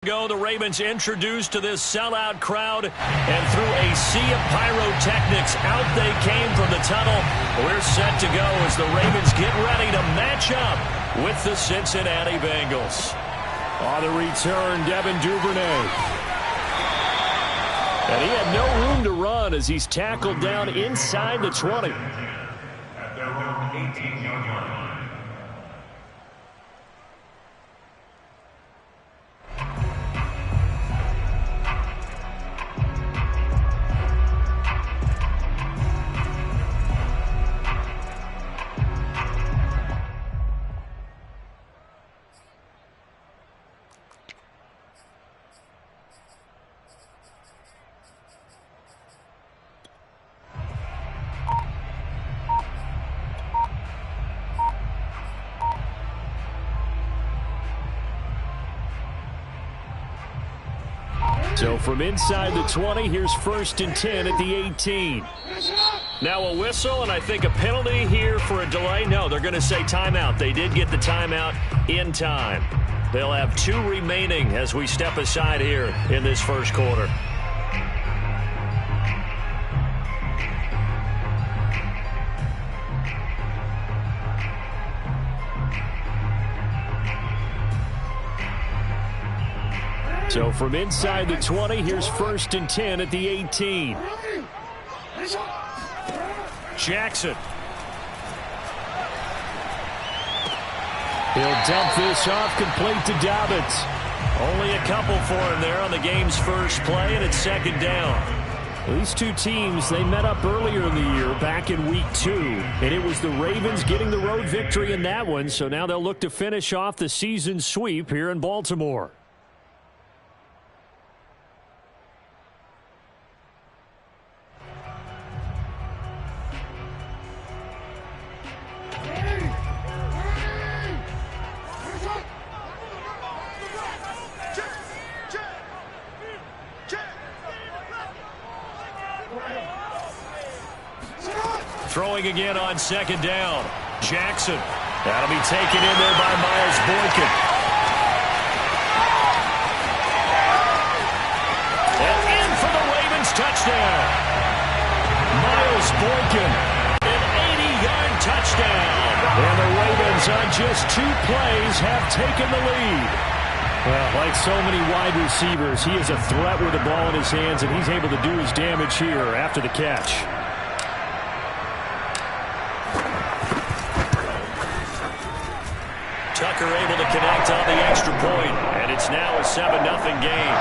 Go, the Ravens introduced to this sellout crowd, and through a sea of pyrotechnics, out they came from the tunnel. We're set to go as the Ravens get ready to match up with the Cincinnati Bengals. On the return, Devin Duvernay. And he had no room to run as he's tackled down inside the 20. At their own 18-yard line. So from inside the 20, here's 1st and 10 at the 18. Now a whistle, and I think a penalty here for a delay. No, they're going to say timeout. They did get the timeout in time. They'll have 2 remaining as we step aside here in this first quarter. So from inside the 20, here's 1st and 10 at the 18. Jackson. He'll dump this off, complete to Dobbins. Only a couple for him there on the game's first play, and it's 2nd down. These two teams, they met up earlier in the year, back in week 2, and it was the Ravens getting the road victory in that one, so now they'll look to finish off the season sweep here in Baltimore. Throwing again on 2nd down. Jackson. That'll be taken in there by Miles Boykin. And in for the Ravens touchdown. Miles Boykin, an 80-yard touchdown. And the Ravens on just 2 plays have taken the lead. Well, like so many wide receivers, he is a threat with the ball in his hands, and he's able to do his damage here after the catch. Tucker able to connect on the extra point, and it's now a 7-0 game.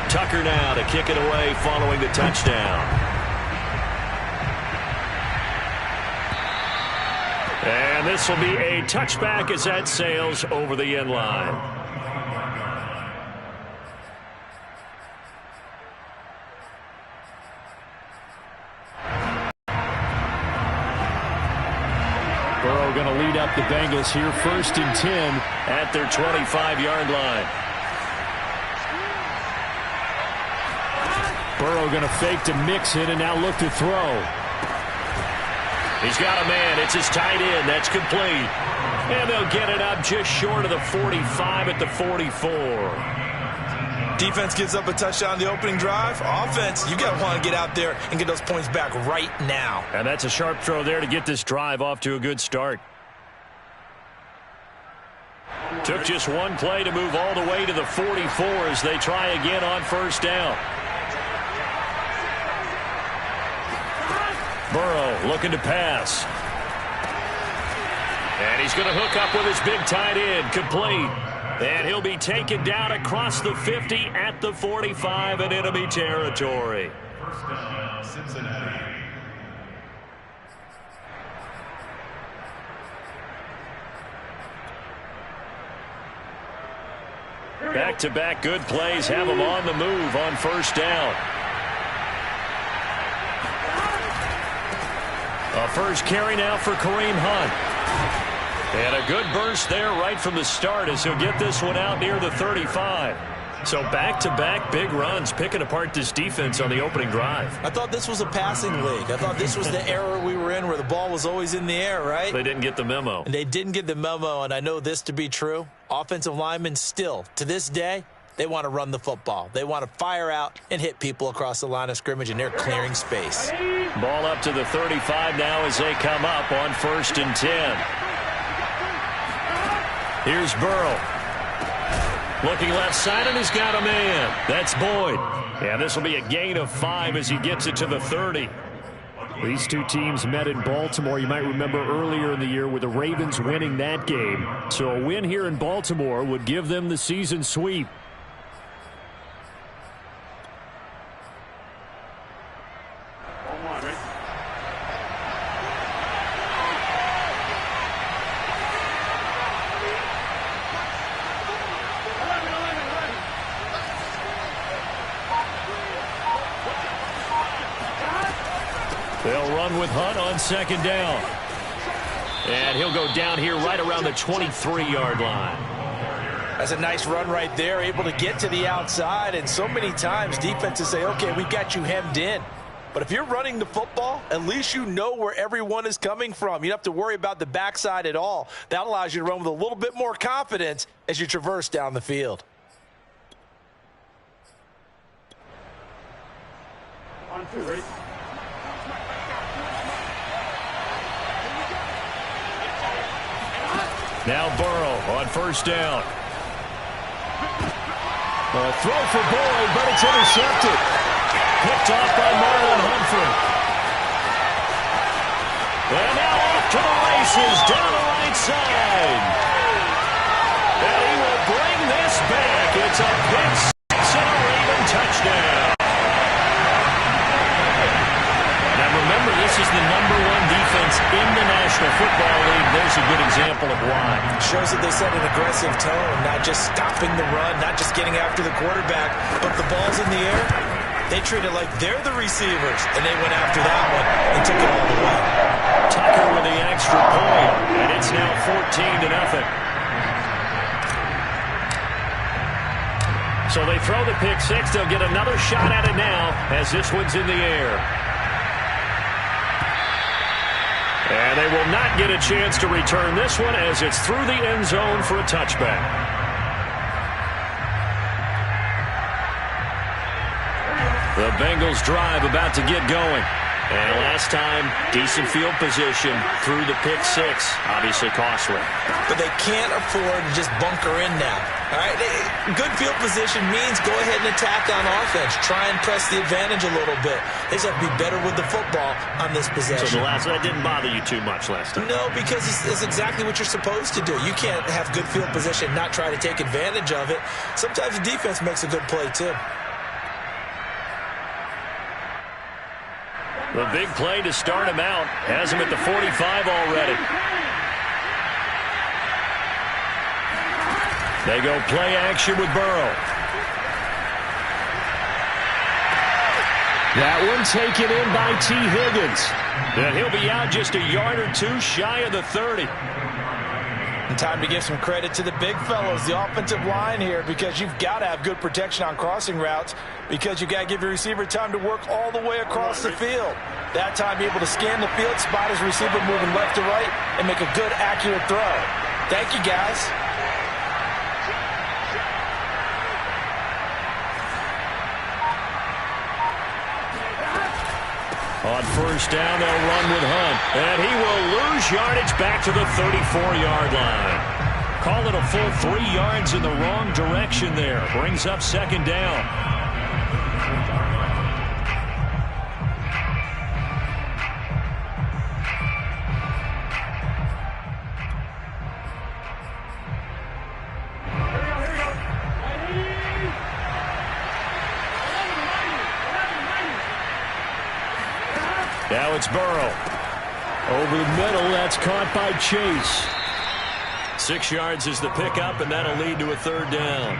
Tucker now to kick it away following the touchdown. And this will be a touchback as that sails over the end line. Going to lead up the Bengals here, 1st and 10 at their 25-yard line. Burrow going to fake to Mixon and now look to throw. He's got a man. It's his tight end. That's complete. And they'll get it up just short of the 45 at the 44. Defense gives up a touchdown the opening drive. Offense, you got to want to get out there and get those points back right now. And that's a sharp throw there to get this drive off to a good start. Took just 1 play to move all the way to the 44 as they try again on 1st down. Burrow looking to pass. And he's going to hook up with his big tight end, complete. And he'll be taken down across the 50 at the 45 in enemy territory. 1st down, Cincinnati. Back-to-back good plays have them on the move on 1st down. A first carry now for Kareem Hunt. And a good burst there right from the start as he'll get this one out near the 35. So back-to-back big runs, picking apart this defense on the opening drive. I thought this was a passing league. I thought this was the era we were in where the ball was always in the air, right? They didn't get the memo. And they didn't get the memo, and I know this to be true. Offensive linemen still, to this day, they want to run the football. They want to fire out and hit people across the line of scrimmage, and they're clearing space. Ball up to the 35 now as they come up on 1st and 10. Here's Burrow. Looking left side, and he's got a man. That's Boyd. Yeah, this will be a gain of 5 as he gets it to the 30. These two teams met in Baltimore. You might remember earlier in the year with the Ravens winning that game. So a win here in Baltimore would give them the season sweep. They'll run with Hunt on 2nd down. And he'll go down here right around the 23-yard line. That's a nice run right there, able to get to the outside. And so many times defenses say, okay, we got you hemmed in. But if you're running the football, at least you know where everyone is coming from. You don't have to worry about the backside at all. That allows you to run with a little bit more confidence as you traverse down the field. On 2, ready? Now Burrow on 1st down. A throw for Boyd, but it's intercepted. Picked off by Marlon Humphrey. And now off to the races down the right side. And he will bring this back. It's a pick 6 and a Raven touchdown. Now remember, this is the #1 defense in the National Football League. There's a good example of why. Shows that they set an aggressive tone, not just stopping the run, not just getting after the quarterback, but the ball's in the air. They treat it like they're the receivers, and they went after that one and took it all the way. Tucker with the extra point, and it's now 14-0. So they throw the pick 6. They'll get another shot at it now as this one's in the air. And they will not get a chance to return this one as it's through the end zone for a touchback. The Bengals drive about to get going. And last time, decent field position through the pick 6. Obviously costly. But they can't afford to just bunker in now. All right, good field position means go ahead and attack on offense. Try and press the advantage a little bit. They just have to be better with the football on this possession. So that didn't bother you too much last time? No, because it's exactly what you're supposed to do. You can't have good field position and not try to take advantage of it. Sometimes the defense makes a good play, too. The big play to start him out has him at the 45 already. They go play action with Burrow. That one taken in by T. Higgins. And he'll be out just a yard or 2 shy of the 30. And time to give some credit to the big fellows, the offensive line here, because you've got to have good protection on crossing routes, because you've got to give your receiver time to work all the way across the field. That time, be able to scan the field, spot his receiver moving left to right, and make a good, accurate throw. Thank you, guys. On 1st down, they'll run with Hunt. And he will lose yardage back to the 34-yard line. Call it a full 3 yards in the wrong direction there. Brings up 2nd down. Now it's Burrow. Over the middle, that's caught by Chase. 6 yards is the pickup, and that'll lead to a 3rd down.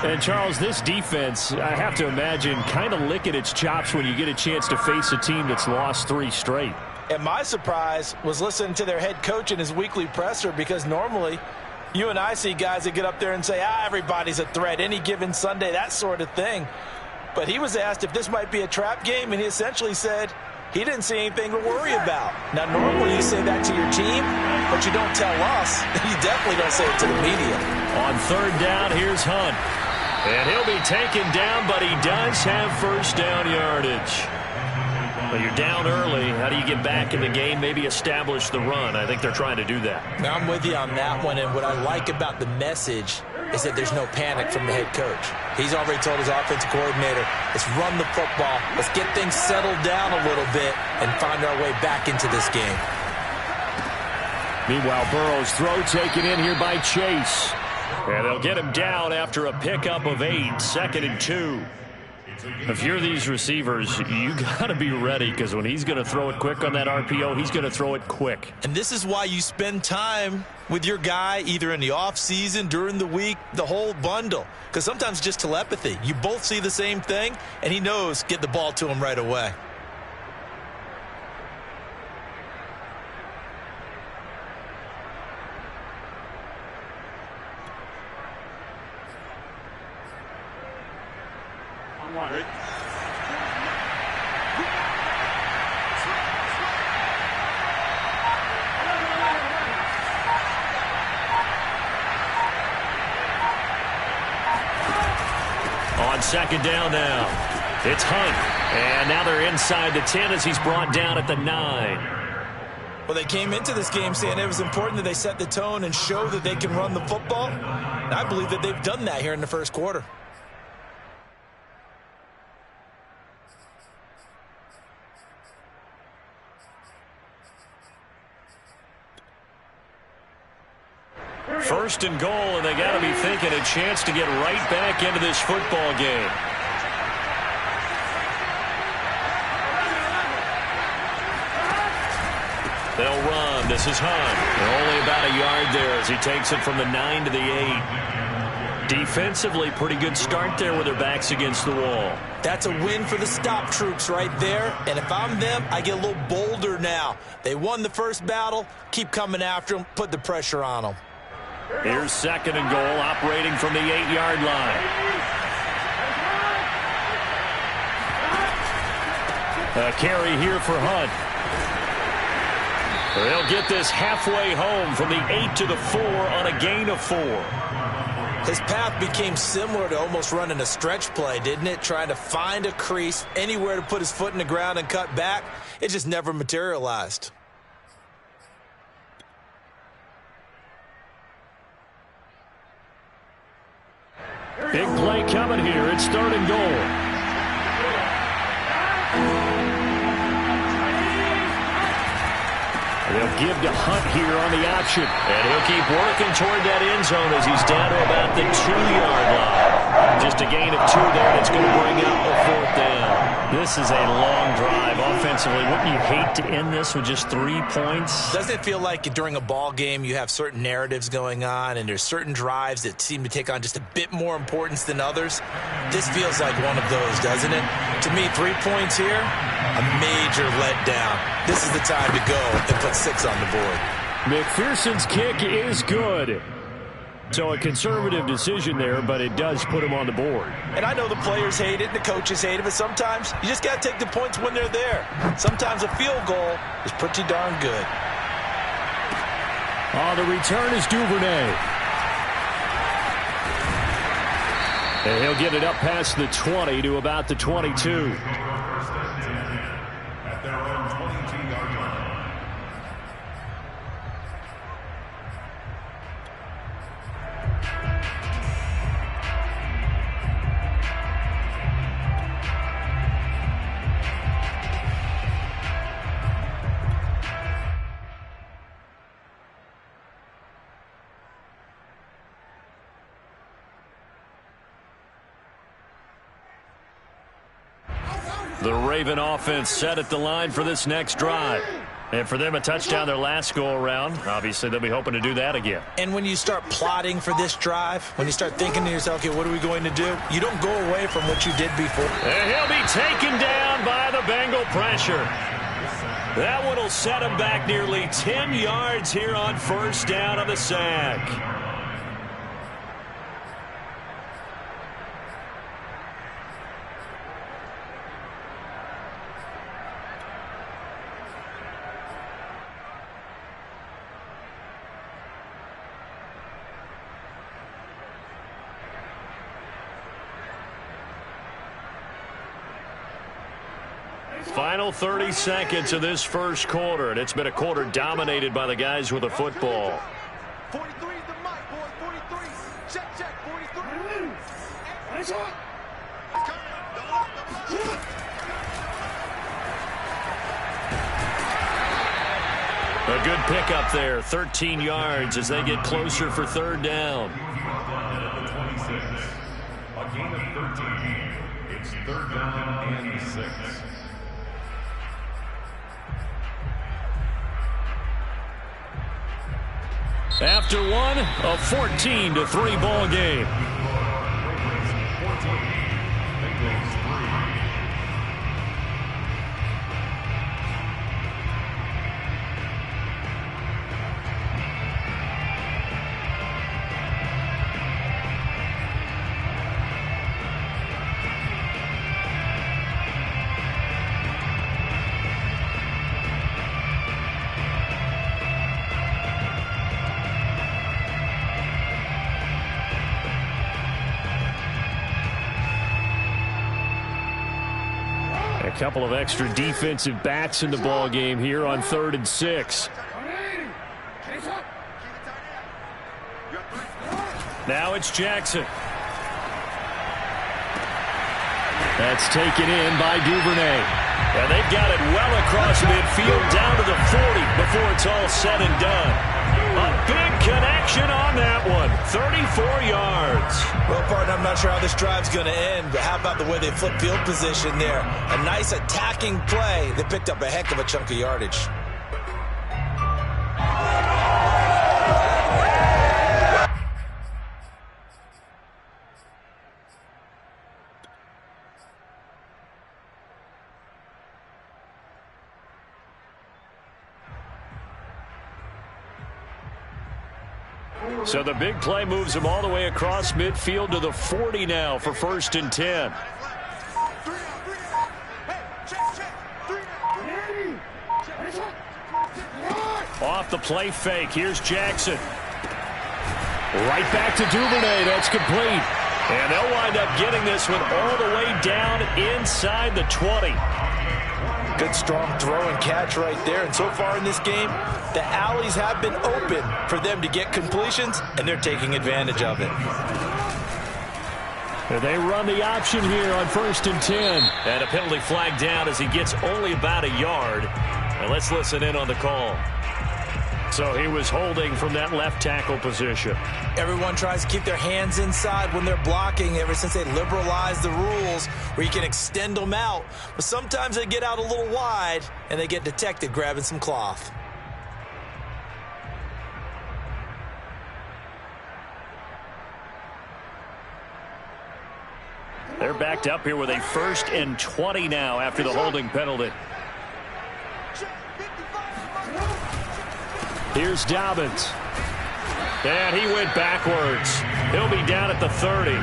And, Charles, this defense, I have to imagine, kind of licking its chops when you get a chance to face a team that's lost 3 straight. And my surprise was listening to their head coach in his weekly presser, because normally, when you lose 3 straight, you got to be better. They just have to be better with the football on this possession. The big play to start him out has him at the 45 already. They go play action with Burrow. Now Burrow on 1st down. A throw for Boyd, but it's intercepted. Picked off by Marlon Humphrey. And now off to the races down the right side. And the Bengals drive about to get going. And last time, defenses say, okay, we got you hemmed in. But if you're running the football, at least you know where everyone is coming from. You don't have to worry about the backside at all. You and I see guys that get up there and say, everybody's a threat, any given Sunday, that sort of thing. But he was asked if this might be a trap game, and he essentially said he didn't see anything to worry about. Now, normally you say that to your team, but you don't tell us. You definitely don't say it to the media. On third down, here's Hunt. And he'll be taken down, but he does have first down yardage. But you're down early. How do you get back in the game, maybe establish the run? I think they're trying to do that. Now, I'm with you on that one, and what I like about the message is that there's no panic from the head coach. He's already told his offensive coordinator, let's run the football, let's get things settled down a little bit and find our way back into this game. Meanwhile, Burrow's throw taken in here by Chase. And they'll get him down after a pickup of 8, 2nd and 2. If you're these receivers, you got to be ready, because when he's going to throw it quick on that RPO, he's going to throw it quick. And this is why you spend time with your guy either in the offseason, during the week, the whole bundle. Because sometimes just telepathy. You both see the same thing, and he knows get the ball to him right away. On second down now, it's Hunt. And now they're inside the 10 as he's brought down at the 9. Well, they came into this game saying it was important that they set the tone and show that they can run the football. And I believe that they've done that here in the first quarter. First and goal, and they got to be thinking a chance to get right back into this football game. They'll run. This is Hunt. Only about a yard there as he takes it from the 9 to the 8. Defensively, pretty good start there with their backs against the wall. That's a win for the stop troops right there. And if I'm them, I get a little bolder now. They won the first battle. Keep coming after them. Put the pressure on them. Here's second and goal, operating from the 8-yard line. A carry here for Hunt. They'll get this halfway home from the 8 to the 4 on a gain of 4. His path became similar to almost running a stretch play, didn't it? Trying to find a crease, anywhere to put his foot in the ground and cut back. It just never materialized. Big play coming here. It's third and goal. They'll give to Hunt here on the option. And he'll keep working toward that end zone as he's down to about the 2-yard line. Just a gain of 2 there. That's going to bring up a 4th down. This is a long drive offensively. Wouldn't you hate to end this with just 3 points? Doesn't it feel like during a ball game you have certain narratives going on and there's certain drives that seem to take on just a bit more importance than others? This feels like one of those, doesn't it? To me, 3 points here, a major letdown. This is the time to go and put 6 on the board. McPherson's kick is good. So a conservative decision there, but it does put him on the board. And I know the players hate it, the coaches hate it, but sometimes you just got to take the points when they're there. Sometimes a field goal is pretty darn good. The return is Duvernay. And he'll get it up past the 20 to about the 22. At their own 22-yard line. The Raven offense set at the line for this next drive. And for them, a touchdown their last go-around. Obviously, they'll be hoping to do that again. And when you start plotting for this drive, when you start thinking to yourself, okay, what are we going to do? You don't go away from what you did before. And he'll be taken down by the Bengal pressure. That one will set him back nearly 10 yards here on first down on the sack. Final 30 seconds of this first quarter, and it's been a quarter dominated by the guys with the football. 43 is the mic, boy. 43. Check, 43. A good pickup there, 13 yards as they get closer for third down. A gain of 13. It's third down and 6. After one, a 14-3 ball game. A couple of extra defensive backs in the ball game here on 3rd and 6. Now it's Jackson. That's taken in by Duvernay. And they've got it well across midfield down to the 40 before it's all said and done. A big connection on that one. 34 yards. Well, partner, I'm not sure how this drive's going to end, but how about the way they flip field position there? A nice attacking play. They picked up a heck of a chunk of yardage. So the big play moves them all the way across midfield to the 40 now for 1st and 10. Off the play fake. Here's Jackson. Right back to Duvernay. That's complete. And they'll wind up getting this one all the way down inside the 20. Good strong throw and catch right there. And so far in this game, the alleys have been open for them to get completions, and they're taking advantage of it. And they run the option here on 1st and 10. And a penalty flag down as he gets only about a yard. And let's listen in on the call. So he was holding from that left tackle position. Everyone tries to keep their hands inside when they're blocking ever since they liberalized the rules where you can extend them out. But sometimes they get out a little wide and they get detected grabbing some cloth. They're backed up here with a 1st and 20 now after the holding penalty. Here's Dobbins. And he went backwards. He'll be down at the 30.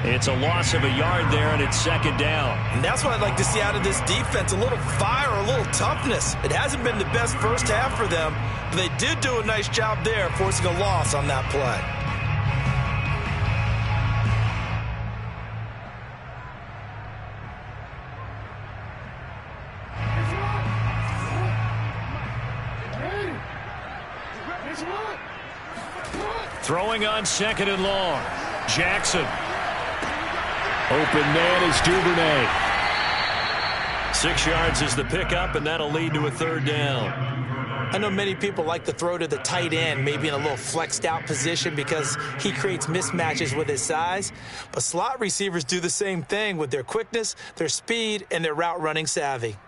It's a loss of a yard there, and it's 2nd down. And that's what I'd like to see out of this defense, a little fire, a little toughness. It hasn't been the best first half for them, but they did do a nice job there forcing a loss on that play. Throwing on 2nd and long. Jackson. Open man is Duvernay. 6 yards is the pickup, and that'll lead to a 3rd down. I know many people like to throw to the tight end, maybe in a little flexed out position because he creates mismatches with his size. But slot receivers do the same thing with their quickness, their speed, and their route running savvy.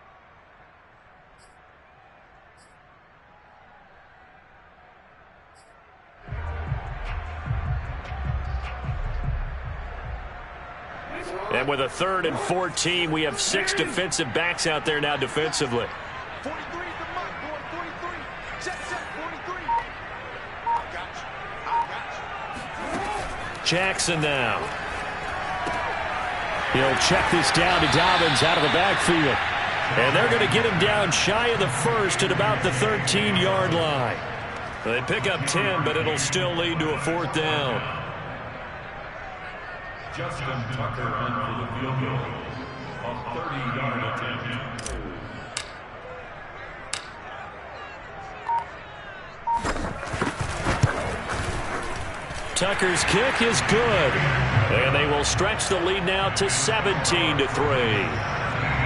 And with a 3rd and 14, we have 6 defensive backs out there now defensively. 43 is the mic, boy. 43. Check, 43. Jackson now. He'll check this down to Dobbins out of the backfield. And they're going to get him down shy of the 1st at about the 13-yard line. They pick up 10, but it'll still lead to a 4th down. Justin Tucker on for the field goal. A 30-yard attempt. Tucker's kick is good. And they will stretch the lead now to 17-3.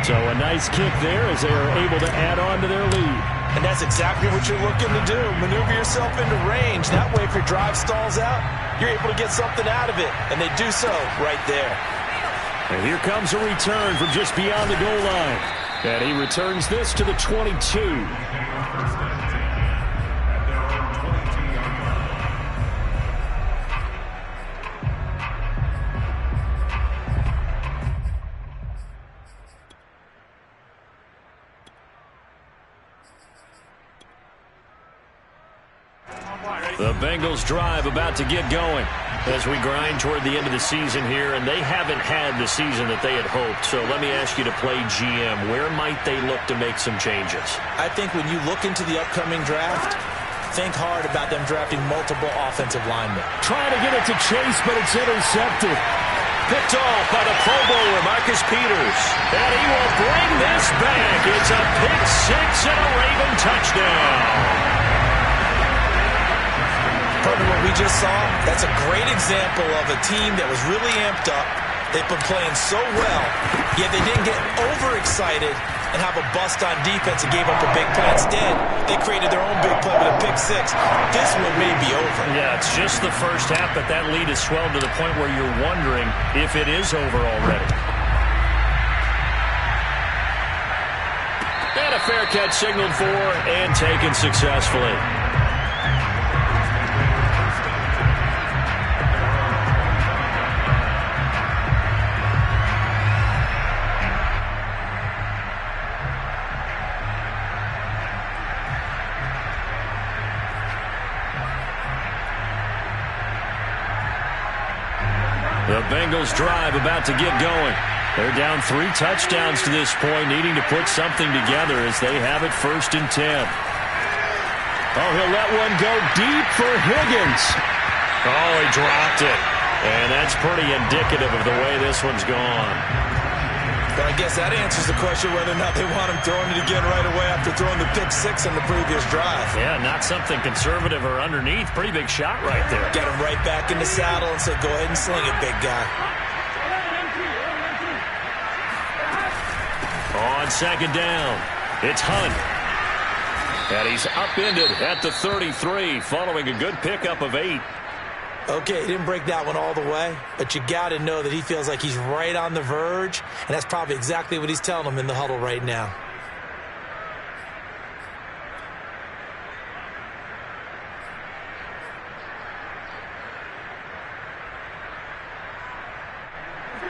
So a nice kick there as they are able to add on to their lead. And that's exactly what you're looking to do. Maneuver yourself into range. That way, if your drive stalls out, you're able to get something out of it. And they do so right there. And here comes a return from just beyond the goal line. And he returns this to the 22. The Bengals drive about to get going as we grind toward the end of the season here, and they haven't had the season that they had hoped. So let me ask you to play GM. Where might they look to make some changes? I think when you look into the upcoming draft, think hard about them drafting multiple offensive linemen. Trying to get it to Chase, but it's intercepted. Picked off by the Pro Bowler, Marcus Peters. And he will bring this back. It's a pick six and a Raven touchdown. Partner, what we just saw, that's a great example of a team that was really amped up. They've been playing so well, yet they didn't get overexcited and have a bust on defense and gave up a big play. Instead, they created their own big play with a pick six. This one may be over. Yeah, it's just the first half, but that lead has swelled to the point where you're wondering if it is over already. And a fair catch signaled for and taken successfully. The Bengals drive about to get going. They're down 3 touchdowns to this point, needing to put something together as they have it 1st and 10. Oh, he'll let one go deep for Higgins. Oh, he dropped it. And that's pretty indicative of the way this one's gone. But I guess that answers the question whether or not they want him throwing it again right away after throwing the pick six on the previous drive. Yeah, not something conservative or underneath. Pretty big shot right there. Get him right back in the saddle and say, go ahead and sling it, big guy. On 2nd down, it's Hunt. And he's upended at the 33 following a good pickup of 8. Okay, he didn't break that one all the way, but you got to know that he feels like he's right on the verge, and that's probably exactly what he's telling him in the huddle right now.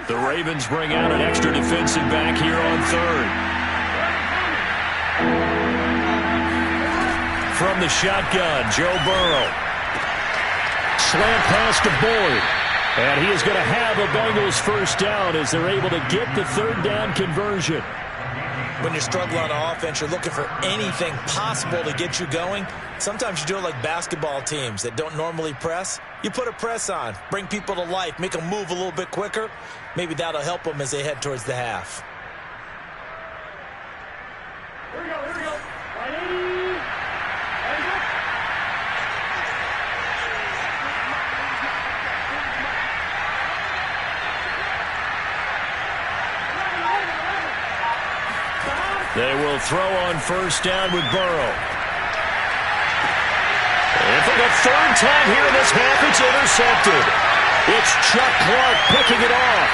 The Ravens bring out an extra defensive back here on 3rd. From the shotgun, Joe Burrow. Slant pass to Boyd. And he is going to have a Bengals 1st down as they're able to get the 3rd down conversion. When you're struggling on offense, you're looking for anything possible to get you going. Sometimes you do it like basketball teams that don't normally press. You put a press on, bring people to life, make them move a little bit quicker. Maybe that'll help them as they head towards the half. Here we go. They will throw on 1st down with Burrow. And for the 3rd time here in this half, it's intercepted. It's Chuck Clark picking it off.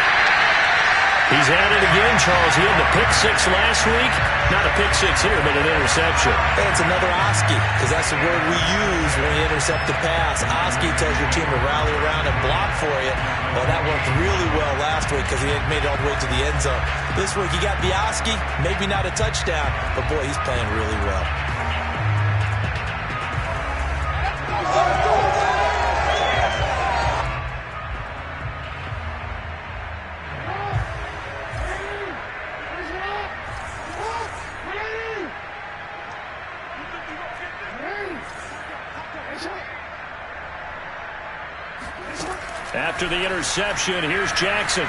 He's at it again, Charles. He had the pick six last week. Not a pick six here, but an interception. And it's another Oski, because that's the word we use when we intercept the pass. Oski tells your team to rally around and block for you. Well, that worked really well last week because he had made it all the way to the end zone. This week, you got the Oski, maybe not a touchdown, but boy, he's playing really well. After the interception, here's Jackson.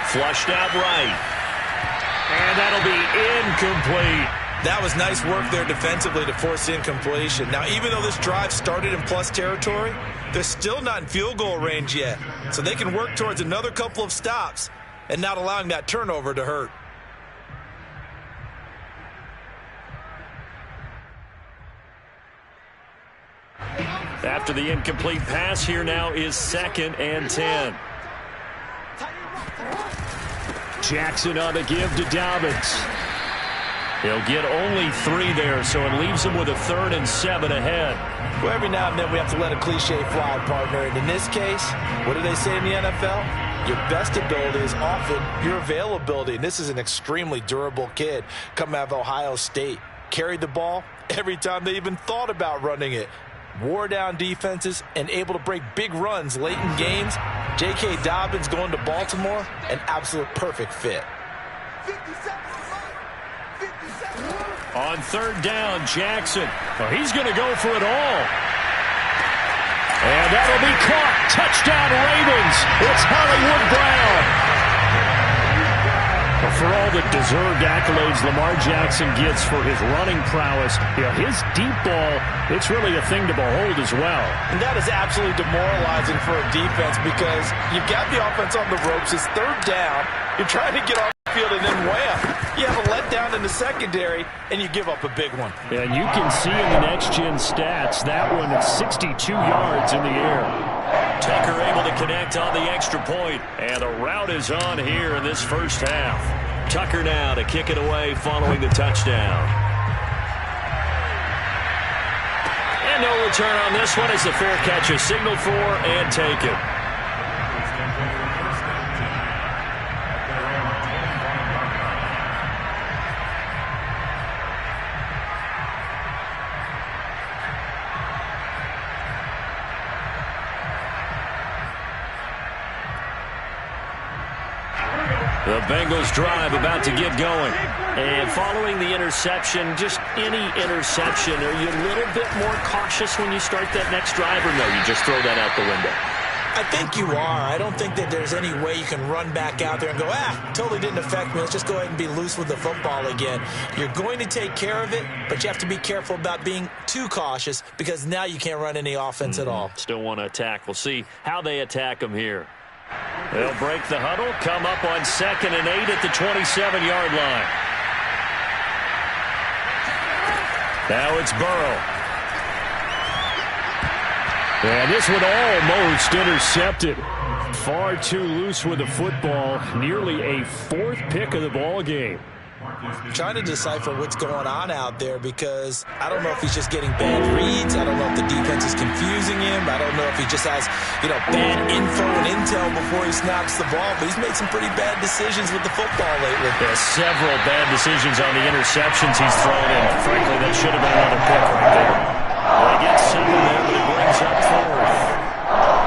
Flushed out right. And that'll be incomplete. That was nice work there defensively to force incompletion. Now, even though this drive started in plus territory, they're still not in field goal range yet. So they can work towards another couple of stops and not allowing that turnover to hurt. After the incomplete pass, here now is 2nd and 10. Jackson on the give to Dobbins. He'll get only 3 there, so it leaves him with a 3rd and 7 ahead. Well, every now and then we have to let a cliche fly, partner. And in this case, what do they say in the NFL? Your best ability is often your availability. And this is an extremely durable kid coming out of Ohio State. Carried the ball every time they even thought about running it. Wore down defenses and able to break big runs late in games. J.K. Dobbins going to Baltimore, an absolute perfect fit. 57. On 3rd down, Jackson. Oh, he's going to go for it all. And that'll be caught. Touchdown, Ravens. It's Hollywood Brown. For all the deserved accolades Lamar Jackson gets for his running prowess, his deep ball, it's really a thing to behold as well. And that is absolutely demoralizing for a defense because you've got the offense on the ropes. It's 3rd down. You're trying to get off the field and then wham. You have a letdown in the secondary, and you give up a big one. And you can see in the next-gen stats, that one is 62 yards in the air. Tucker able to connect on the extra point, and the route is on here in this first half. Tucker now to kick it away following the touchdown. And no return on this one as the fair catch is signaled for and taken. The Bengals drive about to get going. And following the interception, just any interception, are you a little bit more cautious when you start that next drive, or no, you just throw that out the window? I think you are. I don't think that there's any way you can run back out there and go, totally didn't affect me. Let's just go ahead and be loose with the football again. You're going to take care of it, but you have to be careful about being too cautious because now you can't run any offense at all. Still want to attack. We'll see how they attack them here. They'll break the huddle, come up on 2nd and 8 at the 27-yard line. Now it's Burrow. And this one almost intercepted. Far too loose with the football. Nearly a 4th pick of the ball game. Trying to decipher what's going on out there because I don't know if he's just getting bad reads. I don't know if the defense is confusing him. I don't know if he just has, bad info and intel before he snaps the ball. But he's made some pretty bad decisions with the football lately. There's several bad decisions on the interceptions he's thrown in. Frankly, that should have been another pick right there. Well, he gets 7 there, but he brings up 4th.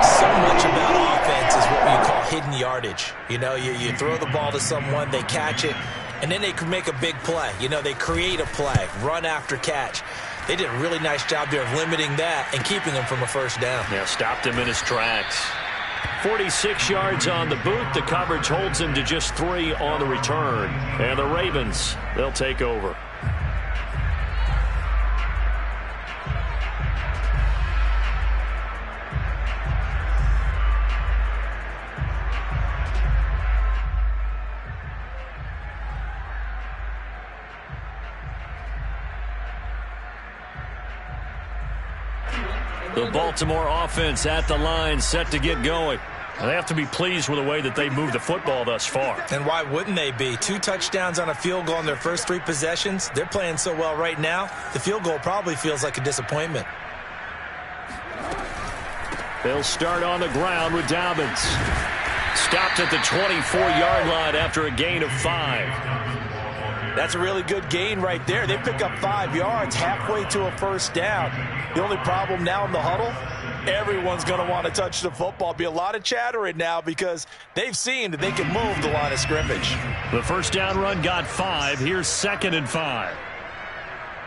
So much about offense is what we call hidden yardage. You throw the ball to someone, they catch it. And then they can make a big play. They create a play, run after catch. They did a really nice job there of limiting that and keeping him from a first down. Yeah, stopped him in his tracks. 46 yards on the boot. The coverage holds him to just 3 on the return. And the Ravens, they'll take over. The Baltimore offense at the line, set to get going. They have to be pleased with the way that they moved the football thus far. And why wouldn't they be? 2 touchdowns on a field goal in their first 3 possessions. They're playing so well right now, the field goal probably feels like a disappointment. They'll start on the ground with Dobbins. Stopped at the 24-yard line after a gain of 5. That's a really good gain right there. They pick up 5 yards halfway to a first down. The only problem now in the huddle, everyone's going to want to touch the football. Be a lot of chattering now because they've seen that they can move the line of scrimmage. The first down run got 5. Here's 2nd and 5.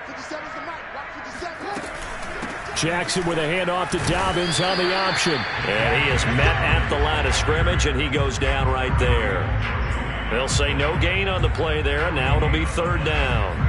57 is the mic. Watch 57. Jackson with a handoff to Dobbins on the option. And he is met at the line of scrimmage, and he goes down right there. They'll say no gain on the play there, and now it'll be third down.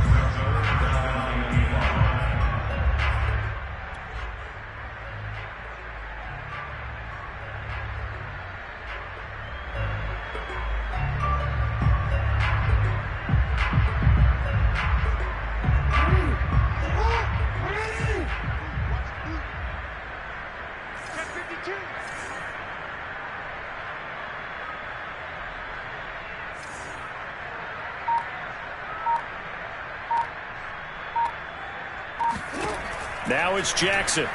Now it's Jackson.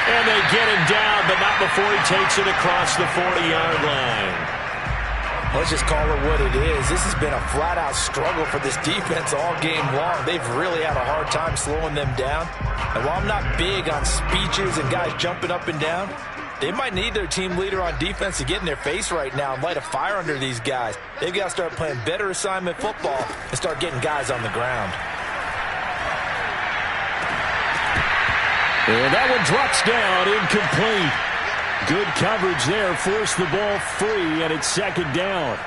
And they get him down, but not before he takes it across the 40-yard line. Let's just call it what it is. This has been a flat-out struggle for this defense all game long. They've really had a hard time slowing them down. And while I'm not big on speeches and guys jumping up and down, they might need their team leader on defense to get in their face right now and light a fire under these guys. They've got to start playing better assignment football and start getting guys on the ground. And that one drops down, incomplete. Good coverage there, forced the ball free, and it's second down.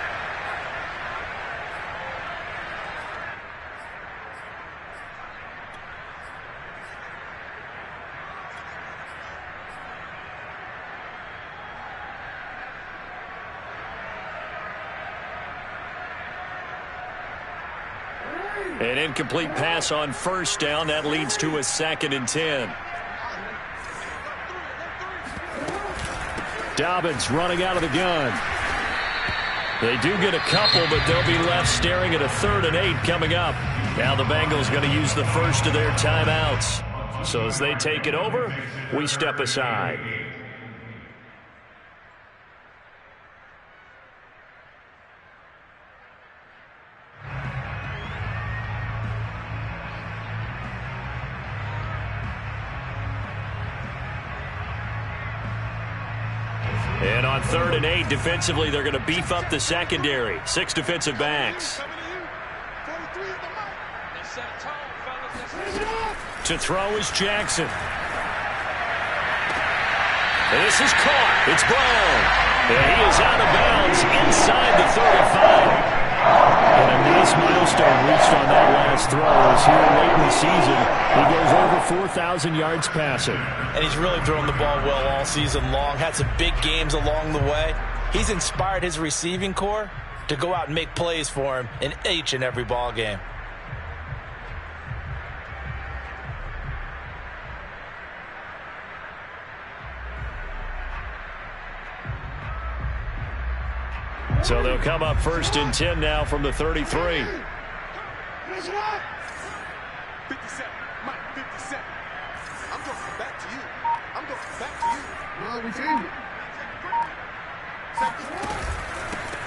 An incomplete pass on first down. That leads to a 2nd and 10. Dobbins running out of the gun. They do get a couple, but they'll be left staring at a 3rd and 8 coming up. Now the Bengals going to use the first of their timeouts. So as they take it over, we step aside. And on 3rd and 8, defensively, they're going to beef up the secondary. 6 defensive backs. To throw is Jackson. And this is caught. It's Brown. And he is out of bounds inside the 35. And a nice milestone reached on that last throw as here late in the season, he goes over 4,000 yards passing. And he's really thrown the ball well all season long. Had some big games along the way. He's inspired his receiving corps to go out and make plays for him in each and every ball game. So they'll come up 1st and 10 now from the 33. 57. Mike, 57. I'm going back to you. I'm going back to you. Well, we changed it.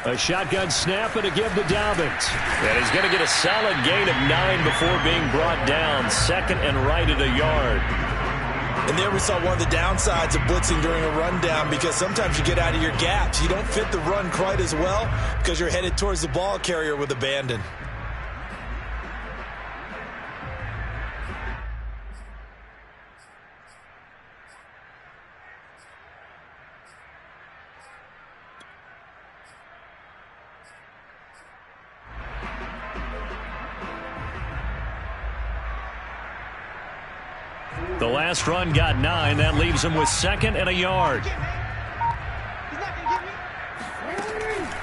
A shotgun snap and a give to Dobbins. And he's going to get a solid gain of 9 before being brought down. 2nd and right at a yard. And there we saw one of the downsides of blitzing during a rundown, because sometimes you get out of your gaps. You don't fit the run quite as well because you're headed towards the ball carrier with abandon. The last run got 9. That leaves him with 2nd and a yard.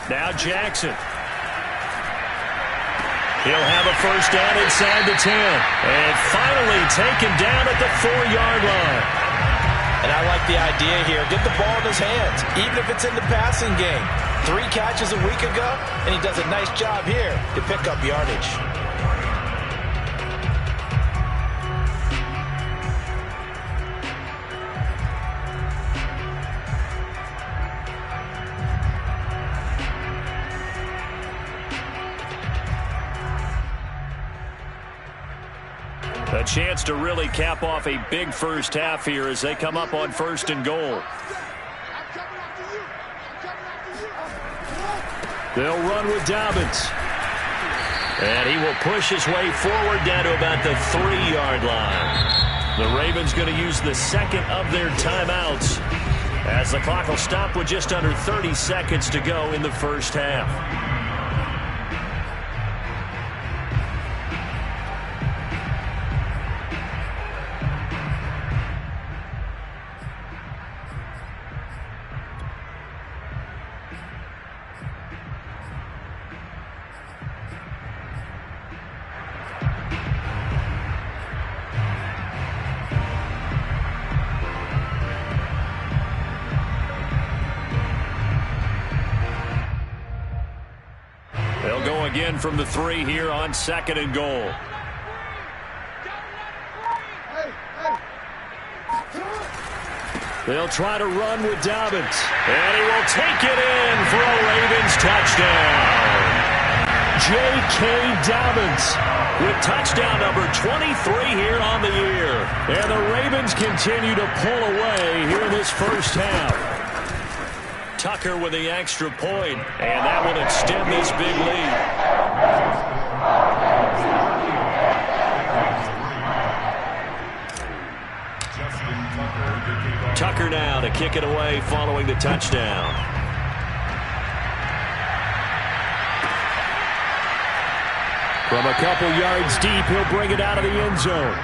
Now Jackson. He'll have a first down inside the 10. And finally taken down at the 4-yard line. And I like the idea here. Get the ball in his hands, even if it's in the passing game. 3 catches a week ago, and he does a nice job here to pick up yardage. A chance to really cap off a big first half here as they come up on 1st and goal. They'll run with Dobbins. And he will push his way forward down to about the 3-yard line. The Ravens going to use the 2nd of their timeouts as the clock will stop with just under 30 seconds to go in the first half. They'll go again from the 3 here on 2nd and goal. They'll try to run with Dobbins. And he will take it in for a Ravens touchdown. J.K. Dobbins with touchdown number 23 here on the year. And the Ravens continue to pull away here in this first half. Tucker with the extra point, and that will extend this big lead. Tucker now to kick it away following the touchdown. From a couple yards deep, he'll bring it out of the end zone.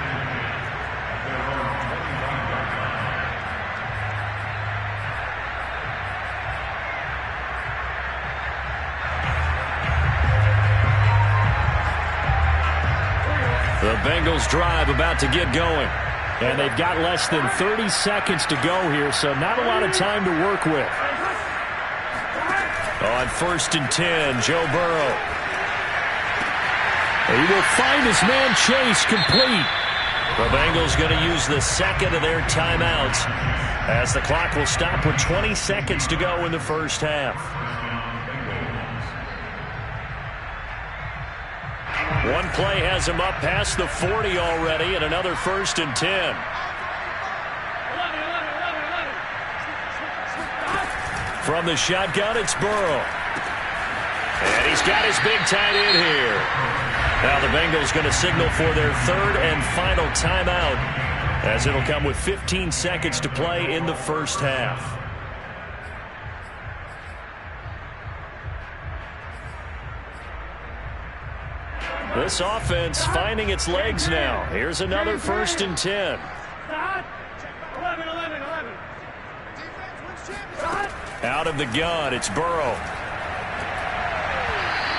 The Bengals drive about to get going. And they've got less than 30 seconds to go here, so not a lot of time to work with. On 1st and 10, Joe Burrow. He will find his man Chase complete. The Bengals going to use the second of their timeouts as the clock will stop with 20 seconds to go in the first half. One play has him up past the 40 already, and another 1st and 10. From the shotgun, it's Burrow. And he's got his big tight end here. Now the Bengals going to signal for their 3rd and final timeout, as it'll come with 15 seconds to play in the first half. This offense finding its legs now. Here's another 1st and 10. Out of the gun, it's Burrow.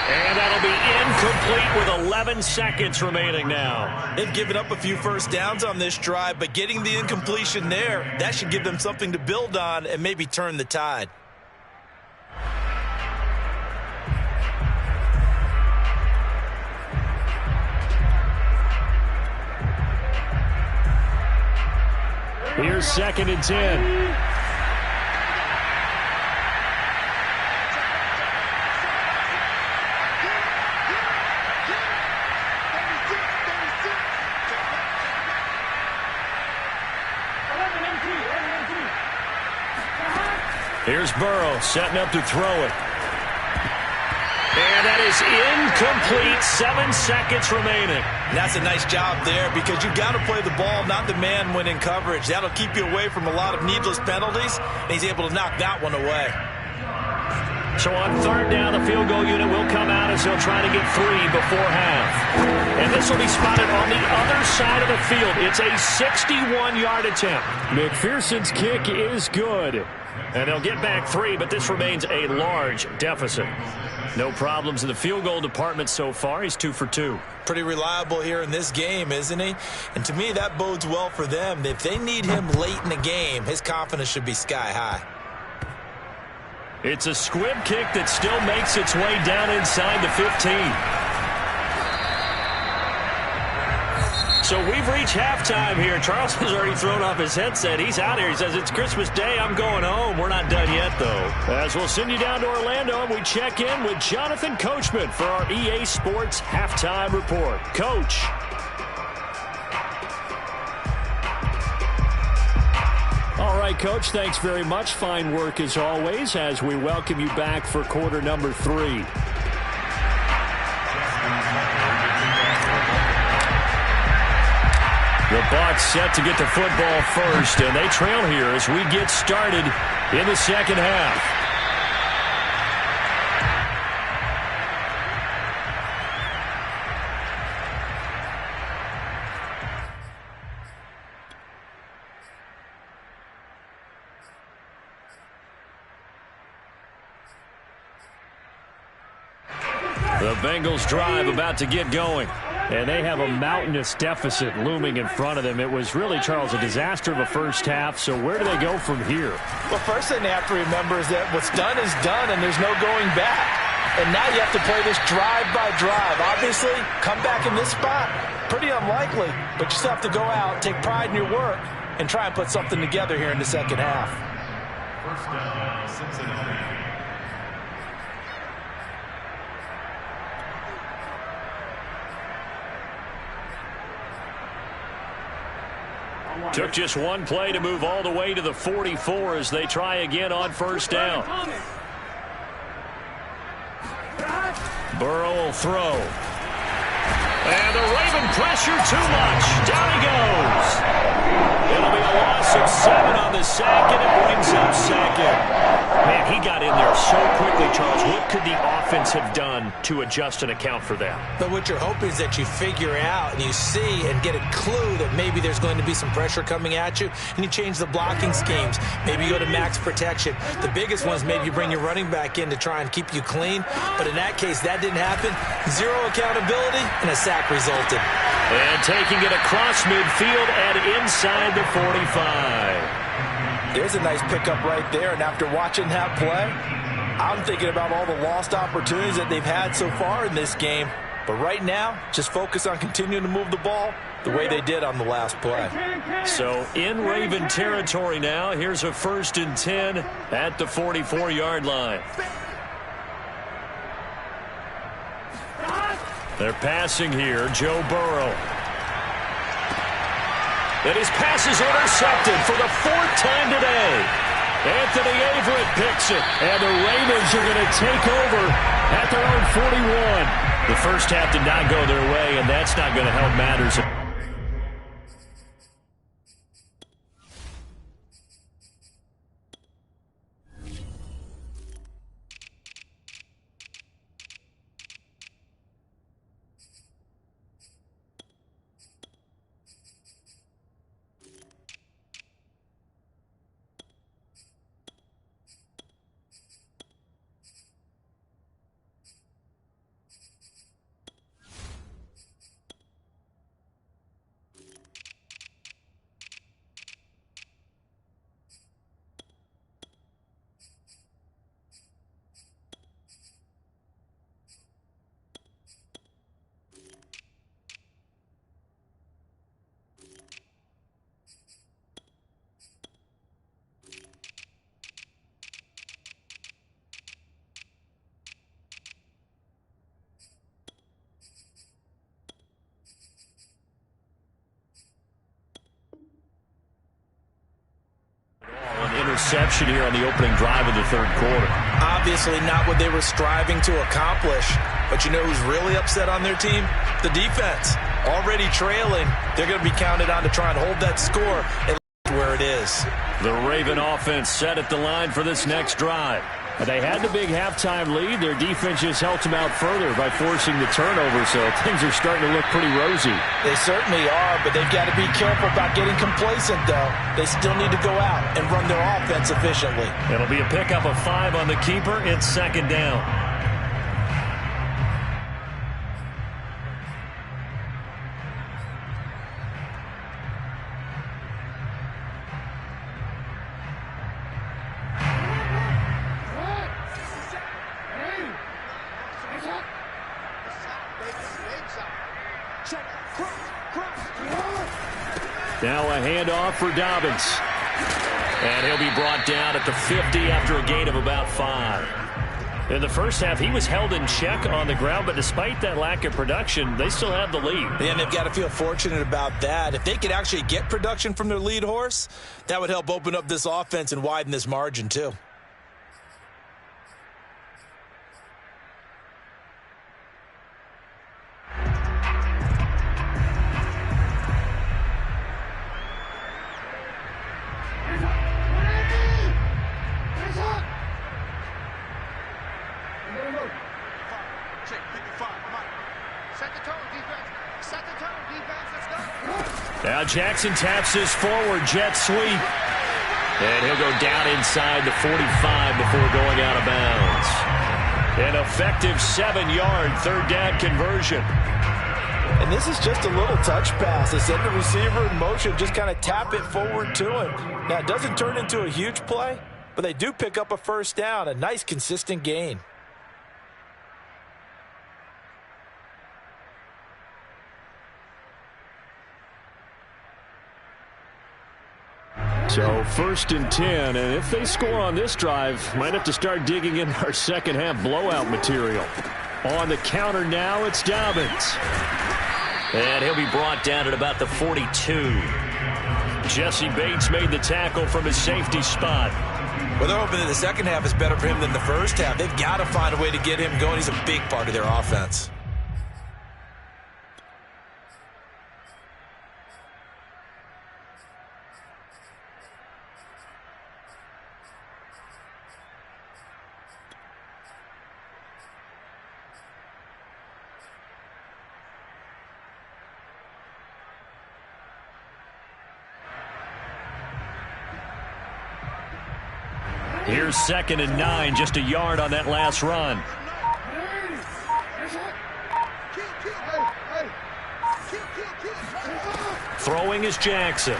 And that'll be incomplete with 11 seconds remaining now. They've given up a few first downs on this drive, but getting the incompletion there, that should give them something to build on and maybe turn the tide. Here's 2nd and 10. Here's Burrow setting up to throw it. And that is incomplete. 7 seconds remaining. That's a nice job there because you've got to play the ball, not the man when in coverage. That'll keep you away from a lot of needless penalties, and he's able to knock that one away. So on 3rd down, the field goal unit will come out as he'll try to get 3 before half. And this will be spotted on the other side of the field. It's a 61-yard attempt. McPherson's kick is good. And they'll get back 3, but this remains a large deficit. No problems in the field goal department so far. He's 2 for 2. Pretty reliable here in this game, isn't he? And to me, that bodes well for them. If they need him late in the game, his confidence should be sky high. It's a squib kick that still makes its way down inside the 15. So we've reached halftime here. Charles has already thrown off his headset. He's out here. He says, it's Christmas Day. I'm going home. We're not done yet, though. As we'll send you down to Orlando, and we check in with Jonathan Coachman for our EA Sports Halftime Report. Coach. All right, Coach, thanks very much. Fine work as always as we welcome you back for quarter number 3. The Bucs set to get the football first, and they trail here as we get started in the second half. The Bengals drive about to get going. And they have a mountainous deficit looming in front of them. It was really, Charles, a disaster of a first half. So where do they go from here? Well, first thing they have to remember is that what's done is done, and there's no going back. And now you have to play this drive by drive. Obviously, come back in this spot, pretty unlikely. But you still have to go out, take pride in your work, and try and put something together here in the second half. First down, Cincinnati. Took just one play to move all the way to the 44 as they try again on first down. Burrow will throw. And the Raven pressure too much. Down he goes. It'll be a loss of 7 on the sack, and it brings up second. Man, he got in there so quickly, Charles. What could the offense have done to adjust and account for that? But what you're hoping is that you figure out and you see and get a clue that maybe there's going to be some pressure coming at you, and you change the blocking schemes. Maybe you go to max protection. The biggest one is maybe you bring your running back in to try and keep you clean. But in that case, that didn't happen. 0 accountability, and a sack resulted. And taking it across midfield and inside the 45. There's a nice pickup right there, and after watching that play, I'm thinking about all the lost opportunities that they've had so far in this game. But right now, just focus on continuing to move the ball the way they did on the last play. So in Raven territory now, here's a 1st and 10 at the 44-yard line. They're passing here, Joe Burrow. And his pass is intercepted for the 4th time today. Anthony Averett picks it, and the Ravens are going to take over at their own 41. The first half did not go their way, and that's not going to help matters. Interception here on the opening drive of the 3rd quarter. Obviously not what they were striving to accomplish. But you know who's really upset on their team? The defense. Already trailing. They're going to be counted on to try and hold that score and where it is. The Raven offense set at the line for this next drive. They had the big halftime lead. Their defense just helped them out further by forcing the turnover, so things are starting to look pretty rosy. They certainly are, but they've got to be careful about getting complacent, though. They still need to go out and run their offense efficiently. It'll be a pickup of 5 on the keeper. It's 2nd down. Now a handoff for Dobbins. And he'll be brought down at the 50 after a gain of about 5. In the first half, he was held in check on the ground, but despite that lack of production, they still have the lead. And they've got to feel fortunate about that. If they could actually get production from their lead horse, that would help open up this offense and widen this margin too. Jackson taps his forward jet sweep. And he'll go down inside the 45 before going out of bounds. An effective 7-yard third down conversion. And this is just a little touch pass. They send the receiver in motion, just kind of tap it forward to him. Now, it doesn't turn into a huge play, but they do pick up a first down, a nice, consistent gain. So 1st and 10, and if they score on this drive, might have to start digging in our second half blowout material. On the counter now, it's Dobbins. And he'll be brought down at about the 42. Jesse Bates made the tackle from his safety spot. Well, they're hoping that the second half is better for him than the first half. They've got to find a way to get him going. He's a big part of their offense. Here's 2nd and 9, just a yard on that last run. Throwing is Jackson.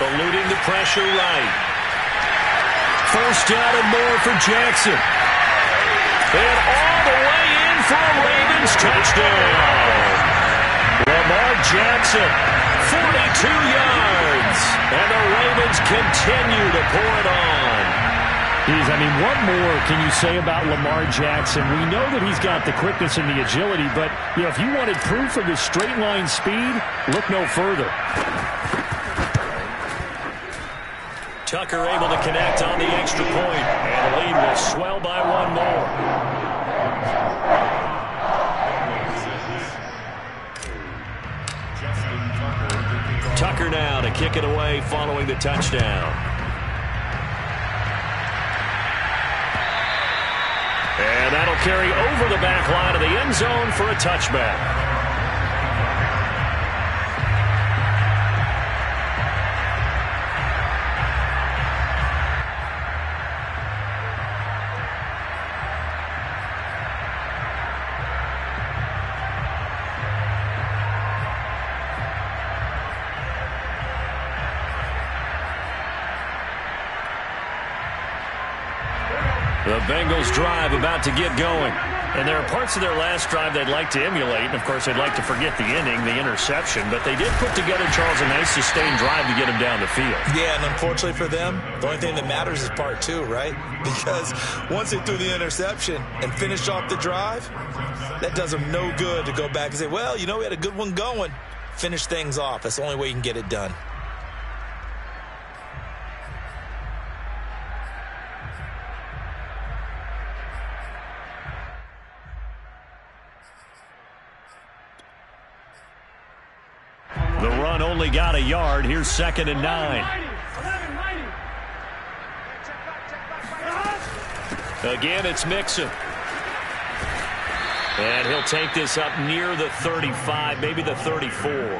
Eluding the pressure right. First down and more for Jackson. And all the way in for a Ravens touchdown. Lamar Jackson, 42 yards. And the Ravens continue to pour it on. I mean, what more can you say about Lamar Jackson? We know that he's got the quickness and the agility, but if you wanted proof of his straight line speed, look no further. Tucker able to connect on the extra point, and the lead will swell by one more. Tucker now to kick it away following the touchdown. And that'll carry over the back line of the end zone for a touchback. The Bengals drive about to get going. And there are parts of their last drive they'd like to emulate. And, of course, they'd like to forget the inning, the interception. But they did put together, Charles, a nice sustained drive to get them down the field. Yeah, and unfortunately for them, the only thing that matters is part two, right? Because once they threw the interception and finished off the drive, that does them no good to go back and say, well, we had a good one going. Finish things off. That's the only way you can get it done. The run only got a yard. Here's 2nd and 9. Again, it's Mixon. And he'll take this up near the 35, maybe the 34.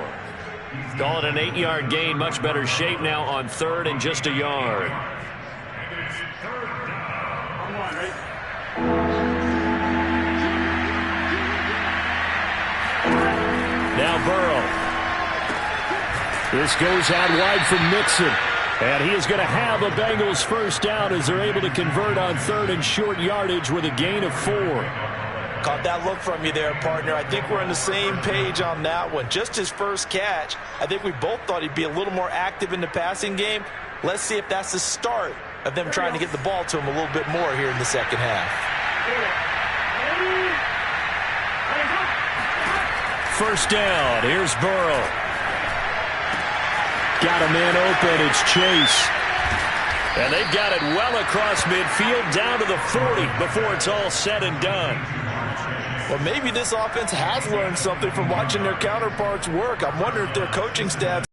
Call it an 8-yard gain. Much better shape now on 3rd and just a yard. Now Burrow. This goes out wide from Mixon. And he is going to have the Bengals first down as they're able to convert on 3rd and short yardage with a gain of 4. Caught that look from you there, partner. I think we're on the same page on that one. Just his first catch. I think we both thought he'd be a little more active in the passing game. Let's see if that's the start of them trying to get the ball to him a little bit more here in the second half. First down. Here's Burrow. Got a man open. It's Chase. And they've got it well across midfield down to the 40 before it's all said and done. Well, maybe this offense has learned something from watching their counterparts work. I'm wondering if their coaching staff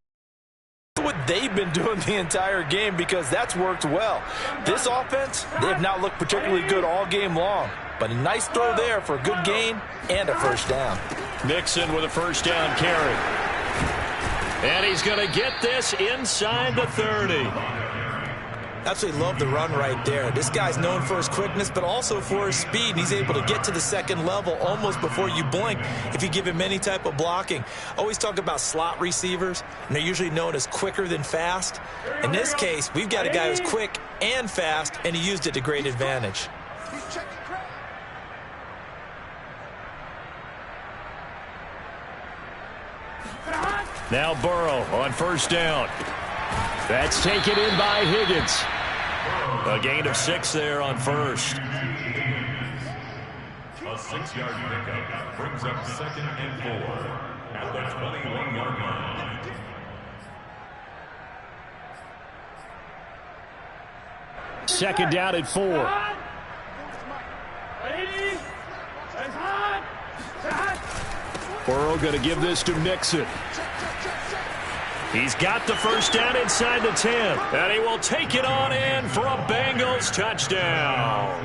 what they've been doing the entire game, because that's worked well. This offense, they have not looked particularly good all game long. But a nice throw there for a good gain and a first down. Mixon with a first down carry. And he's going to get this inside the 30. Absolutely love the run right there. This guy's known for his quickness, but also for his speed. And he's able to get to the second level almost before you blink if you give him any type of blocking. Always talk about slot receivers, and they're usually known as quicker than fast. In this case, we've got a guy who's quick and fast, and he used it to great advantage. Now Burrow on first down. That's taken in by Higgins. A gain of 6 there on first. A 6-yard pickup brings up 2nd and 4 at the 21-yard line. Second down at 4. Burrow going to give this to Mixon. He's got the first down inside the 10. And he will take it on in for a Bengals touchdown.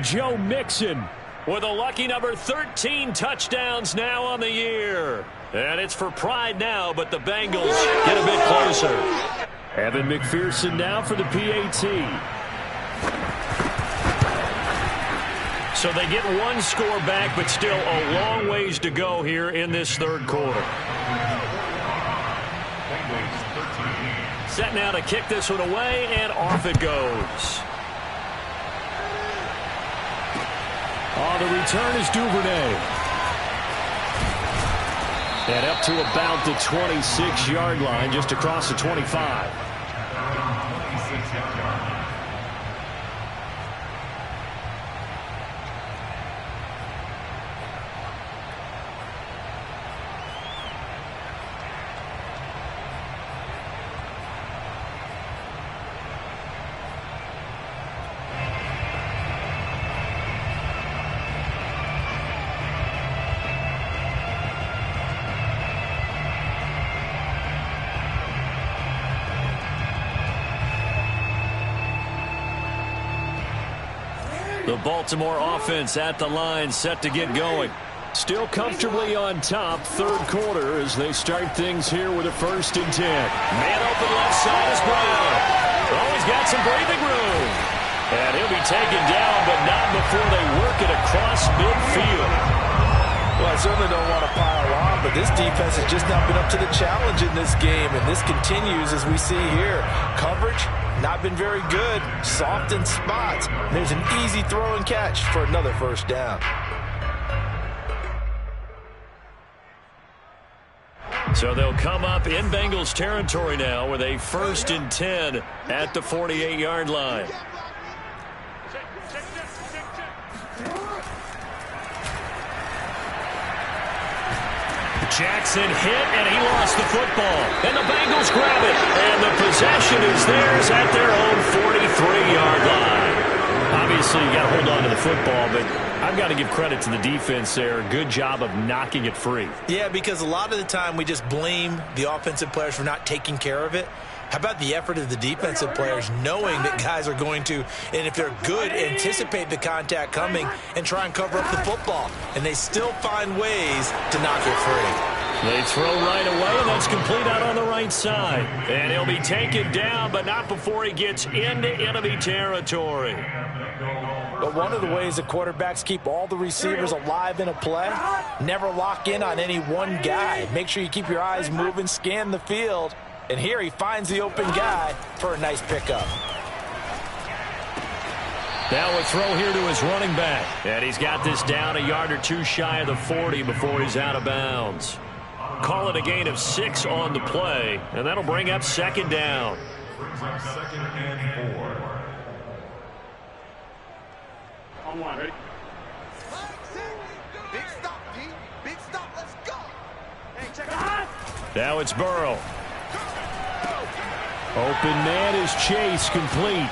Joe Mixon with a lucky number 13 touchdowns now on the year. And it's for pride now, but the Bengals get a bit closer. Evan McPherson now for the PAT. So they get one score back, but still a long ways to go here in this third quarter. Set now to kick this one away, and off it goes. On the return is Duvernay. And up to about the 26-yard line, just across the 25. The Baltimore offense at the line, set to get going. Still comfortably on top, third quarter, as they start things here with a 1st and 10. Man open left side is Brown. Oh, he's got some breathing room. And he'll be taken down, but not before they work it across midfield. Well, I certainly don't want to pile on, but this defense has just not been up to the challenge in this game, and this continues as we see here. Coverage, not been very good. Soft in spots. There's an easy throw and catch for another first down. So they'll come up in Bengals territory now with a 1st and 10 at the 48-yard line. Jackson hit, and he lost the football. And the Bengals grab it. And the possession is theirs at their own 43-yard line. Obviously, you got to hold on to the football, but I've got to give credit to the defense there. Good job of knocking it free. Yeah, because a lot of the time we just blame the offensive players for not taking care of it. How about the effort of the defensive players knowing that guys are going to, and if they're good, anticipate the contact coming and try and cover up the football. And they still find ways to knock it free. They throw right away, and that's complete out on the right side. And he'll be taken down, but not before he gets into enemy territory. But one of the ways that quarterbacks keep all the receivers alive in a play, never lock in on any one guy. Make sure you keep your eyes moving, scan the field. And here he finds the open guy for a nice pickup. Now a throw here to his running back. And he's got this down a yard or two shy of the 40 before he's out of bounds. Call it a gain of 6 on the play, and that'll bring up 2nd down. Brings up 2nd and 4. On one, ready? Big stop, D. Big stop, let's go. Hey, check it out. Now it's Burrow. Open man is Chase, complete.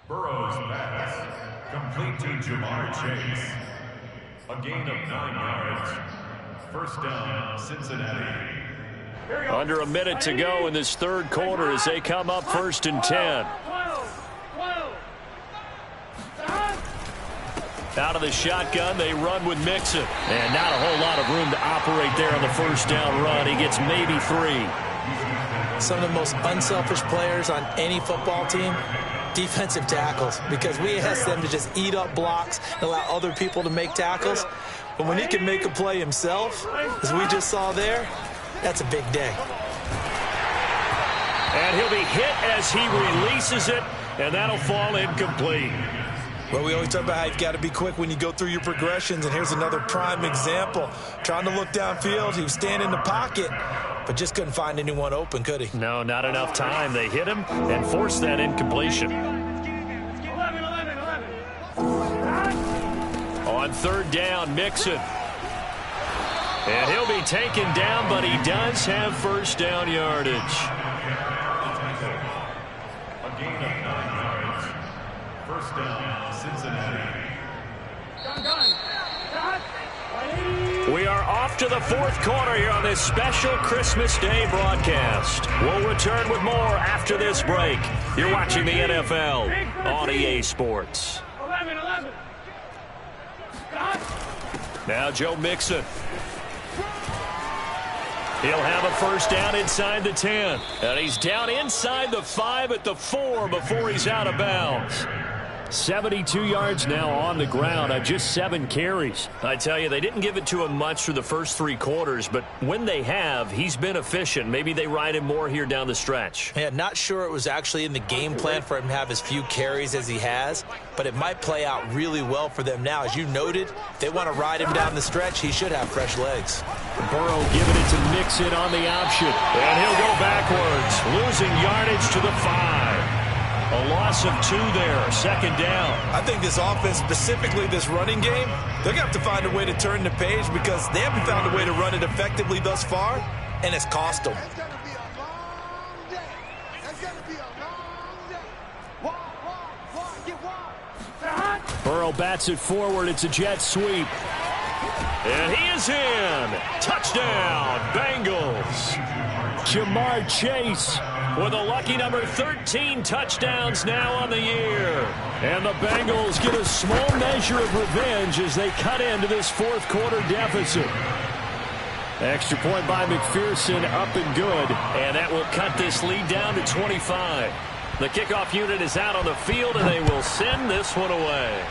Burrow's pass, complete to Jamar Chase. A gain of 9 yards. First down, Cincinnati. Under a minute to go in this third quarter as they come up 1st and 10. Out of the shotgun, they run with Mixon. And not a whole lot of room to operate there on the first down run. He gets maybe 3. Some of the most unselfish players on any football team, defensive tackles, because we ask them to just eat up blocks and allow other people to make tackles. But when he can make a play himself, as we just saw there, that's a big day. And he'll be hit as he releases it, and that'll fall incomplete. Well, we always talk about how you've got to be quick when you go through your progressions, and here's another prime example. Trying to look downfield, he was standing in the pocket, but just couldn't find anyone open, could he? No, not enough time. They hit him and forced that incompletion. On third down, Mixon. And he'll be taken down, but he does have first down yardage. A gain of 9 yards. First down, Cincinnati. We are off to the fourth quarter here on this special Christmas Day broadcast. We'll return with more after this break. You're watching the NFL on EA Sports. Now Joe Mixon. He'll have a first down inside the 10. And he's down inside the 5 at the 4 before he's out of bounds. 72 yards now on the ground on just 7 carries. I tell you, they didn't give it to him much through the first 3 quarters, but when they have, he's been efficient. Maybe they ride him more here down the stretch. Yeah, not sure it was actually in the game plan for him to have as few carries as he has, but it might play out really well for them now. As you noted, if they want to ride him down the stretch, he should have fresh legs. Burrow giving it to Mixon on the option, and he'll go backwards, losing yardage to the 5. A loss of 2 there, second down. I think this offense, specifically this running game, they're going to have to find a way to turn the page because they haven't found a way to run it effectively thus far, and it's cost them. That's going to be a long day. That's going to be a long day. Walk, get walk. Burrow bats it forward. It's a jet sweep. And he is in. Touchdown, Bengals. Jamar Chase with a lucky number 13 touchdowns now on the year. And the Bengals get a small measure of revenge as they cut into this fourth quarter deficit. Extra point by McPherson, up and good. And that will cut this lead down to 25. The kickoff unit is out on the field, and they will send this one away.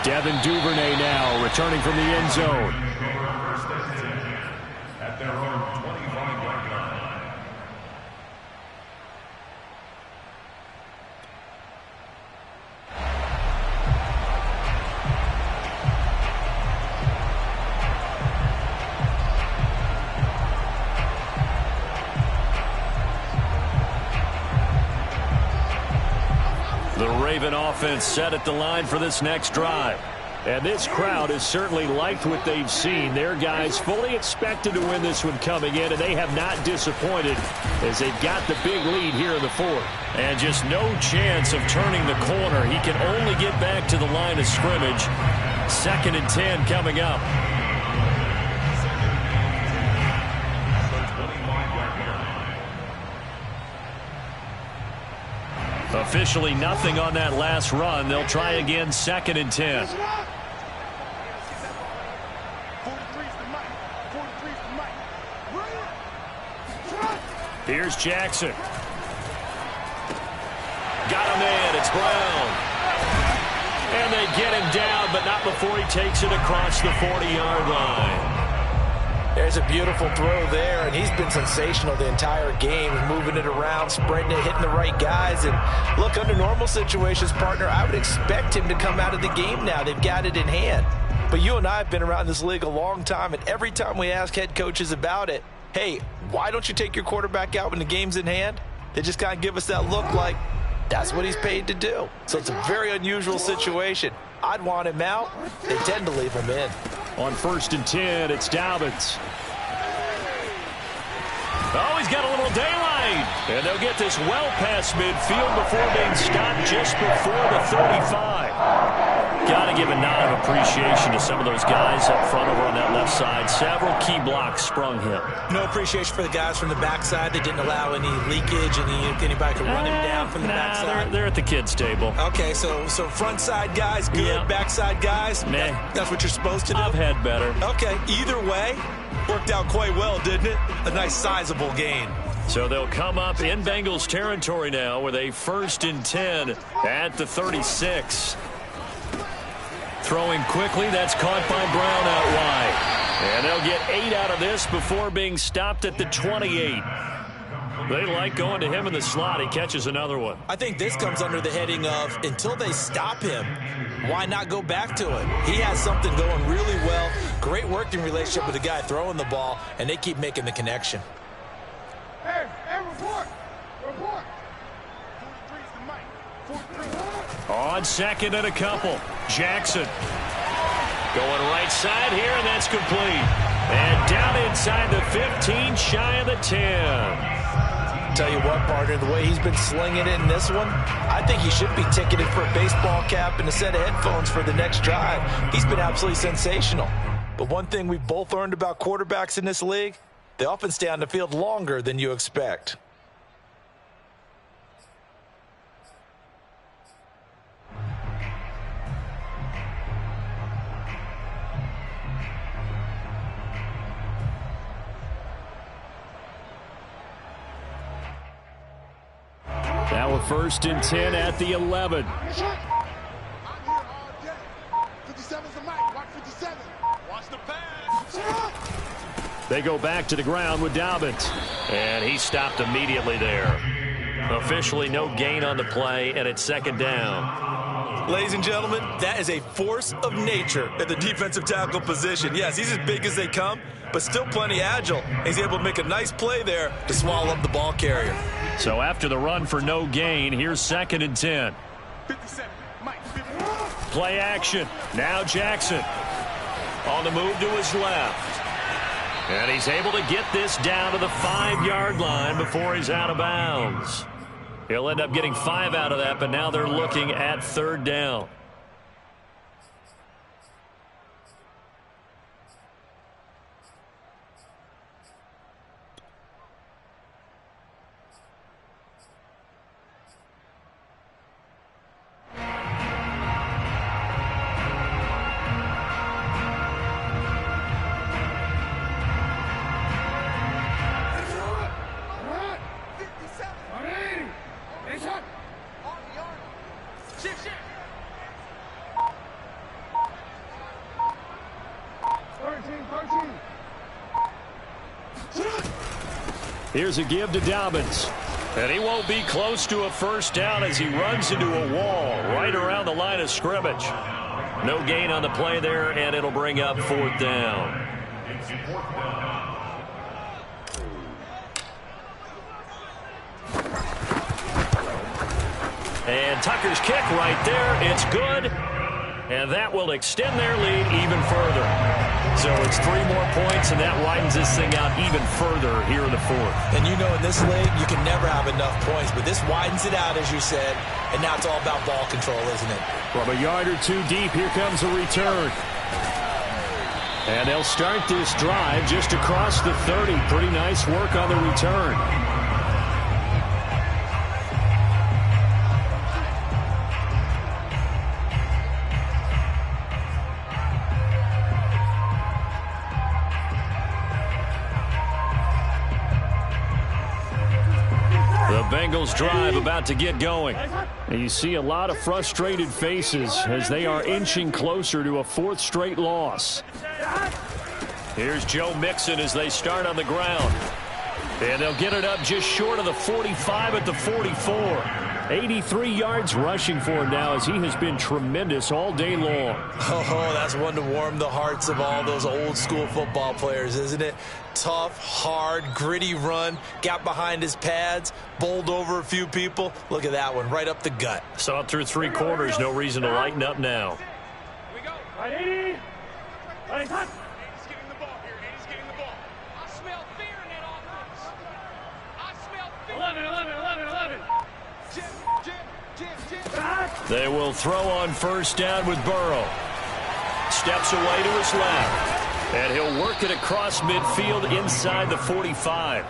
Devin Duvernay now returning from the end zone. At their own 25-yard line. The Raven offense set at the line for this next drive. And this crowd has certainly liked what they've seen. Their guys fully expected to win this one coming in, and they have not disappointed as they've got the big lead here in the fourth. And just no chance of turning the corner. He can only get back to the line of scrimmage. 2nd and 10 coming up. Officially nothing on that last run. They'll try again, 2nd and 10. Here's Jackson. Got him in. It's Brown. And they get him down, but not before he takes it across the 40-yard line. There's a beautiful throw there, and he's been sensational the entire game, moving it around, spreading it, hitting the right guys. And look, under normal situations, partner, I would expect him to come out of the game now. They've got it in hand. But you and I have been around this league a long time, and every time we ask head coaches about it, hey, why don't you take your quarterback out when the game's in hand? They just kind of give us that look like that's what he's paid to do. So it's a very unusual situation. I'd want him out. They tend to leave him in. On 1st and 10, it's Dobbins. Oh, he's got a little daylight. And they'll get this well past midfield before being stopped just before the 35. Got to give a nod of appreciation to some of those guys up front over on that left side. Several key blocks sprung him. No appreciation for the guys from the backside. They didn't allow any leakage, and anybody could run him down from the backside. They're at the kids' table. Okay, so front side guys, good. Yeah. Backside guys, that's what you're supposed to do? I've had better. Okay, either way, worked out quite well, didn't it? A nice sizable gain. So they'll come up in Bengals territory now with a 1st and 10 at the 36. Throwing quickly, that's caught by Brown out wide. And they'll get 8 out of this before being stopped at the 28. They like going to him in the slot. He catches another one. I think this comes under the heading of until they stop him, why not go back to it? He has something going really well. Great working relationship with the guy throwing the ball, and they keep making the connection. Hey, report! Report! 43's the mic. 43. On 2nd and a couple. Jackson. Going right side here, and that's complete. And down inside the 15, shy of the 10. Tell you what, partner, the way he's been slinging it in this one, I think he should be ticketed for a baseball cap and a set of headphones for the next drive. He's been absolutely sensational. But one thing we've both learned about quarterbacks in this league, they often stay on the field longer than you expect. Now a 1st and 10 at the 11. I'm here all day. 57's the mic. Watch 57. Watch the pass. They go back to the ground with Dobbins. And he stopped immediately there. Officially no gain on the play, and it's 2nd down. Ladies and gentlemen, that is a force of nature at the defensive tackle position. Yes, he's as big as they come, but still plenty agile. He's able to make a nice play there to swallow up the ball carrier. So after the run for no gain, here's 2nd and 10. 57. Mike, 50. Play action. Now Jackson on the move to his left. And he's able to get this down to the 5-yard line before he's out of bounds. He'll end up getting 5 out of that, but now they're looking at 3rd down. Here's a give to Dobbins. And he won't be close to a 1st down as he runs into a wall right around the line of scrimmage. No gain on the play there, and it'll bring up 4th down. And Tucker's kick right there. It's good. And that will extend their lead even further. So it's 3 more points, and that widens this thing out even further here in the 4th. And you know in this league, you can never have enough points, but this widens it out, as you said, and now it's all about ball control, isn't it? From a yard or 2 deep, here comes a return. And they'll start this drive just across the 30. Pretty nice work on the return. Bengals drive about to get going. And you see a lot of frustrated faces as they are inching closer to a 4th straight loss. Here's Joe Mixon as they start on the ground. And they'll get it up just short of the 45 at the 44. 83 yards rushing for him now as he has been tremendous all day long. Oh, that's one to warm the hearts of all those old school football players, isn't it? Tough, hard, gritty run, got behind his pads, bowled over a few people. Look at that one, right up the gut. Saw it through 3 quarters, no reason to lighten up now. Here we go. Right, 80. Right, hot. 80's getting the ball here. 80's getting the ball. I smell fear in that offense. I smell fear. 11. Jim. They will throw on first down with Burrow. Steps away to his left. And he'll work it across midfield inside the 45.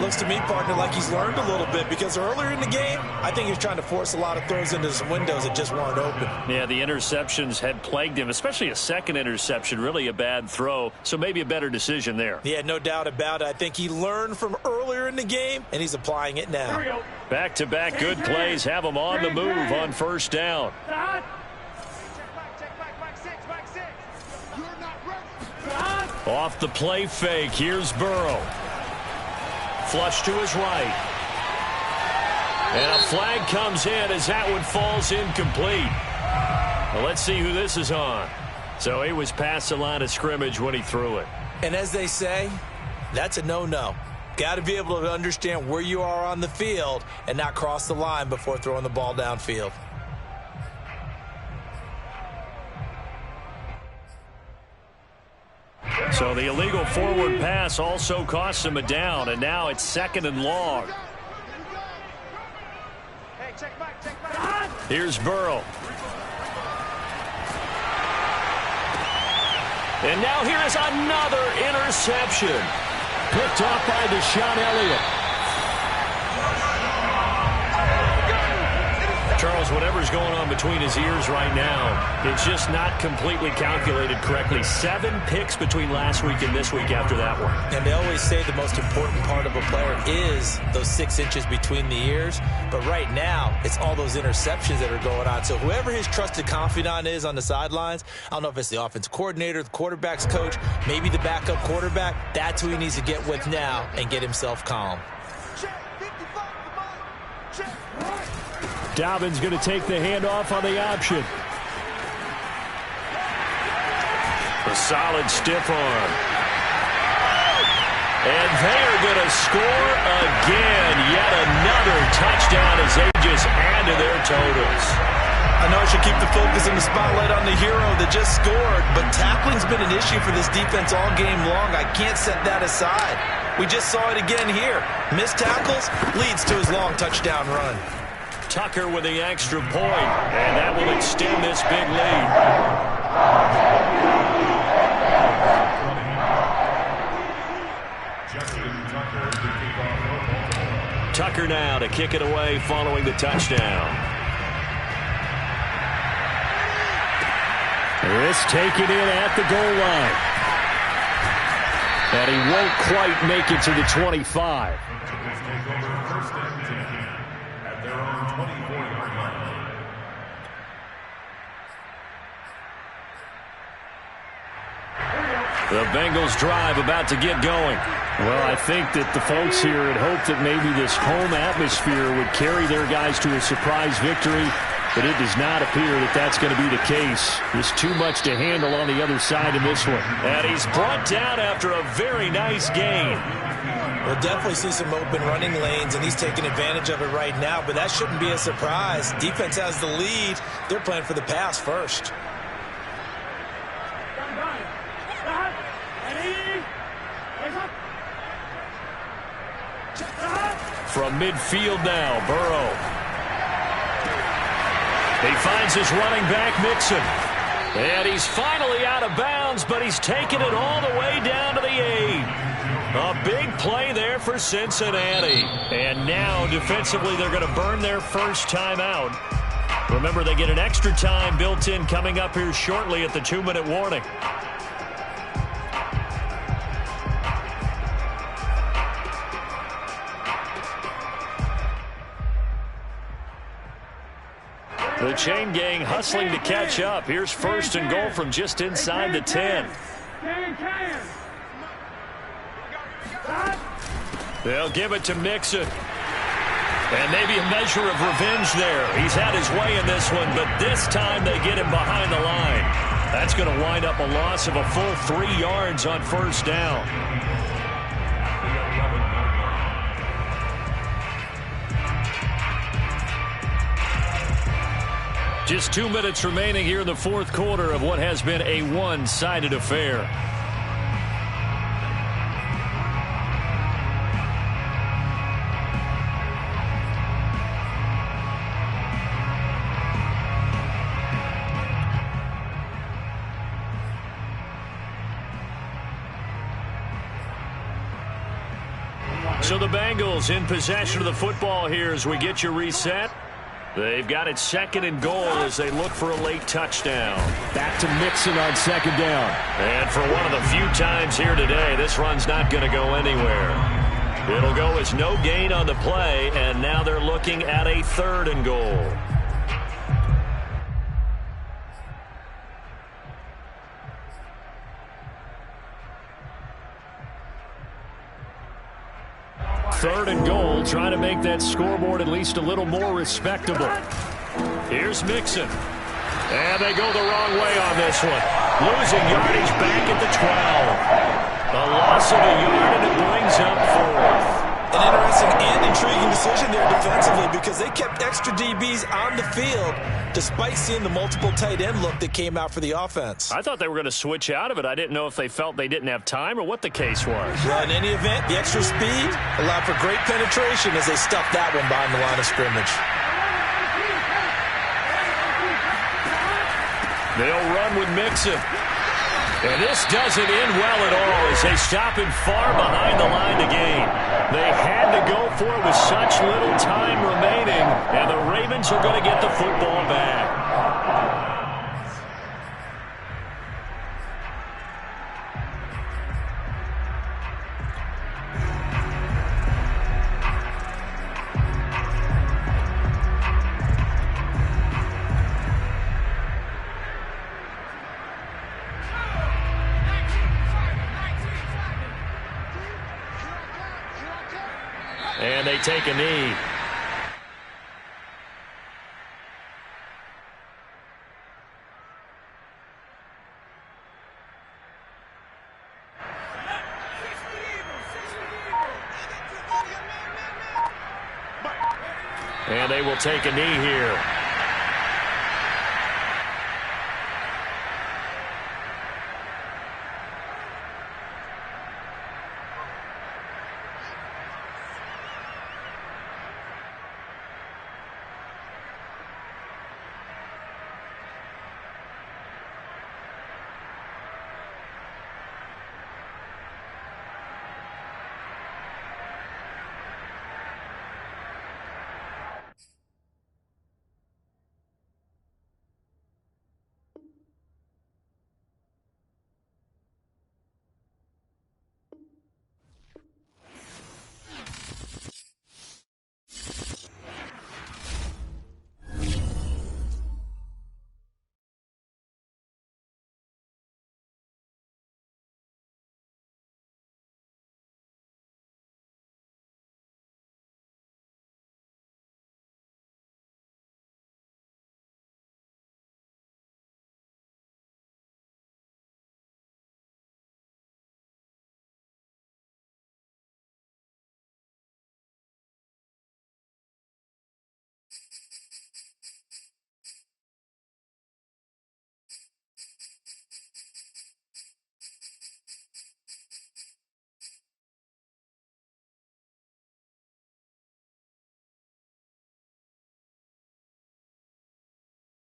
Looks to me, partner, like he's learned a little bit, because earlier in the game, I think he was trying to force a lot of throws into some windows that just weren't open. Yeah, the interceptions had plagued him, especially a second interception, really a bad throw, so maybe a better decision there. Yeah, no doubt about it. I think he learned from earlier in the game, and he's applying it now. Back-to-back good plays have him on the move on first down. Off the play fake, here's Burrow. Flush to his right. And a flag comes in as that one falls incomplete. Well, let's see who this is on. So he was past the line of scrimmage when he threw it. And as they say, that's a no-no. Got to be able to understand where you are on the field and not cross the line before throwing the ball downfield. So the illegal forward pass also costs him a down, and now it's 2nd and long. Here's Burrow. And now here is another interception. Picked off by Deshaun Elliott. Charles, whatever's going on between his ears right now, it's just not completely calculated correctly. 7 picks between last week and this week after that one. And they always say the most important part of a player is those 6 inches between the ears. But right now, it's all those interceptions that are going on. So whoever his trusted confidant is on the sidelines, I don't know if it's the offensive coordinator, the quarterback's coach, maybe the backup quarterback, that's who he needs to get with now and get himself calm. Dobbins going to take the handoff on the option. A solid stiff arm. And they're going to score again. Yet another touchdown as they just add to their totals. I know I should keep the focus and the spotlight on the hero that just scored, but tackling's been an issue for this defense all game long. I can't set that aside. We just saw it again here. Missed tackles leads to his long touchdown run. Tucker with the extra point, and that will extend this big lead. Tucker now to kick it away following the touchdown. This taken in at the goal line. And he won't quite make it to the 25. The Bengals drive about to get going. Well, I think that the folks here had hoped that maybe this home atmosphere would carry their guys to a surprise victory, but it does not appear that that's going to be the case. There's too much to handle on the other side in this one. And he's brought down after a very nice gain. We'll definitely see some open running lanes, and he's taking advantage of it right now, but that shouldn't be a surprise. Defense has the lead. They're playing for the pass first. From midfield now, Burrow. He finds his running back, Mixon. And he's finally out of bounds, but he's taken it all the way down to the 8. A big play there for Cincinnati. And now, defensively, they're going to burn their first time out. Remember, they get an extra time built in coming up here shortly at the 2-minute warning. The chain gang hustling to catch up. Here's 1st and goal from just inside the 10. They'll give it to Mixon. And maybe a measure of revenge there. He's had his way in this one, but this time they get him behind the line. That's going to wind up a loss of a full 3 yards on first down. Just 2 minutes remaining here in the 4th quarter of what has been a one-sided affair. So the Bengals in possession of the football here as we get you reset. They've got it 2nd and goal as they look for a late touchdown. Back to Mixon on 2nd down. And for one of the few times here today, this run's not going to go anywhere. It'll go as no gain on the play, and now they're looking at a 3rd and goal. Third and goal, trying to make that scoreboard at least a little more respectable. Here's Mixon. And they go the wrong way on this one. Losing yardage back at the 12. A loss of a yard, and it brings up 4th. An interesting and intriguing decision there defensively because they kept extra DBs on the field despite seeing the multiple tight end look that came out for the offense. I thought they were going to switch out of it. I didn't know if they felt they didn't have time or what the case was. Well, in any event, the extra speed allowed for great penetration as they stuffed that one behind the line of scrimmage. They'll run with Mixon. And this doesn't end well at all as they stop him far behind the line to gain. They had to go for it with such little time remaining, and the Ravens are going to get the football back. And they take a knee. And they will take a knee here.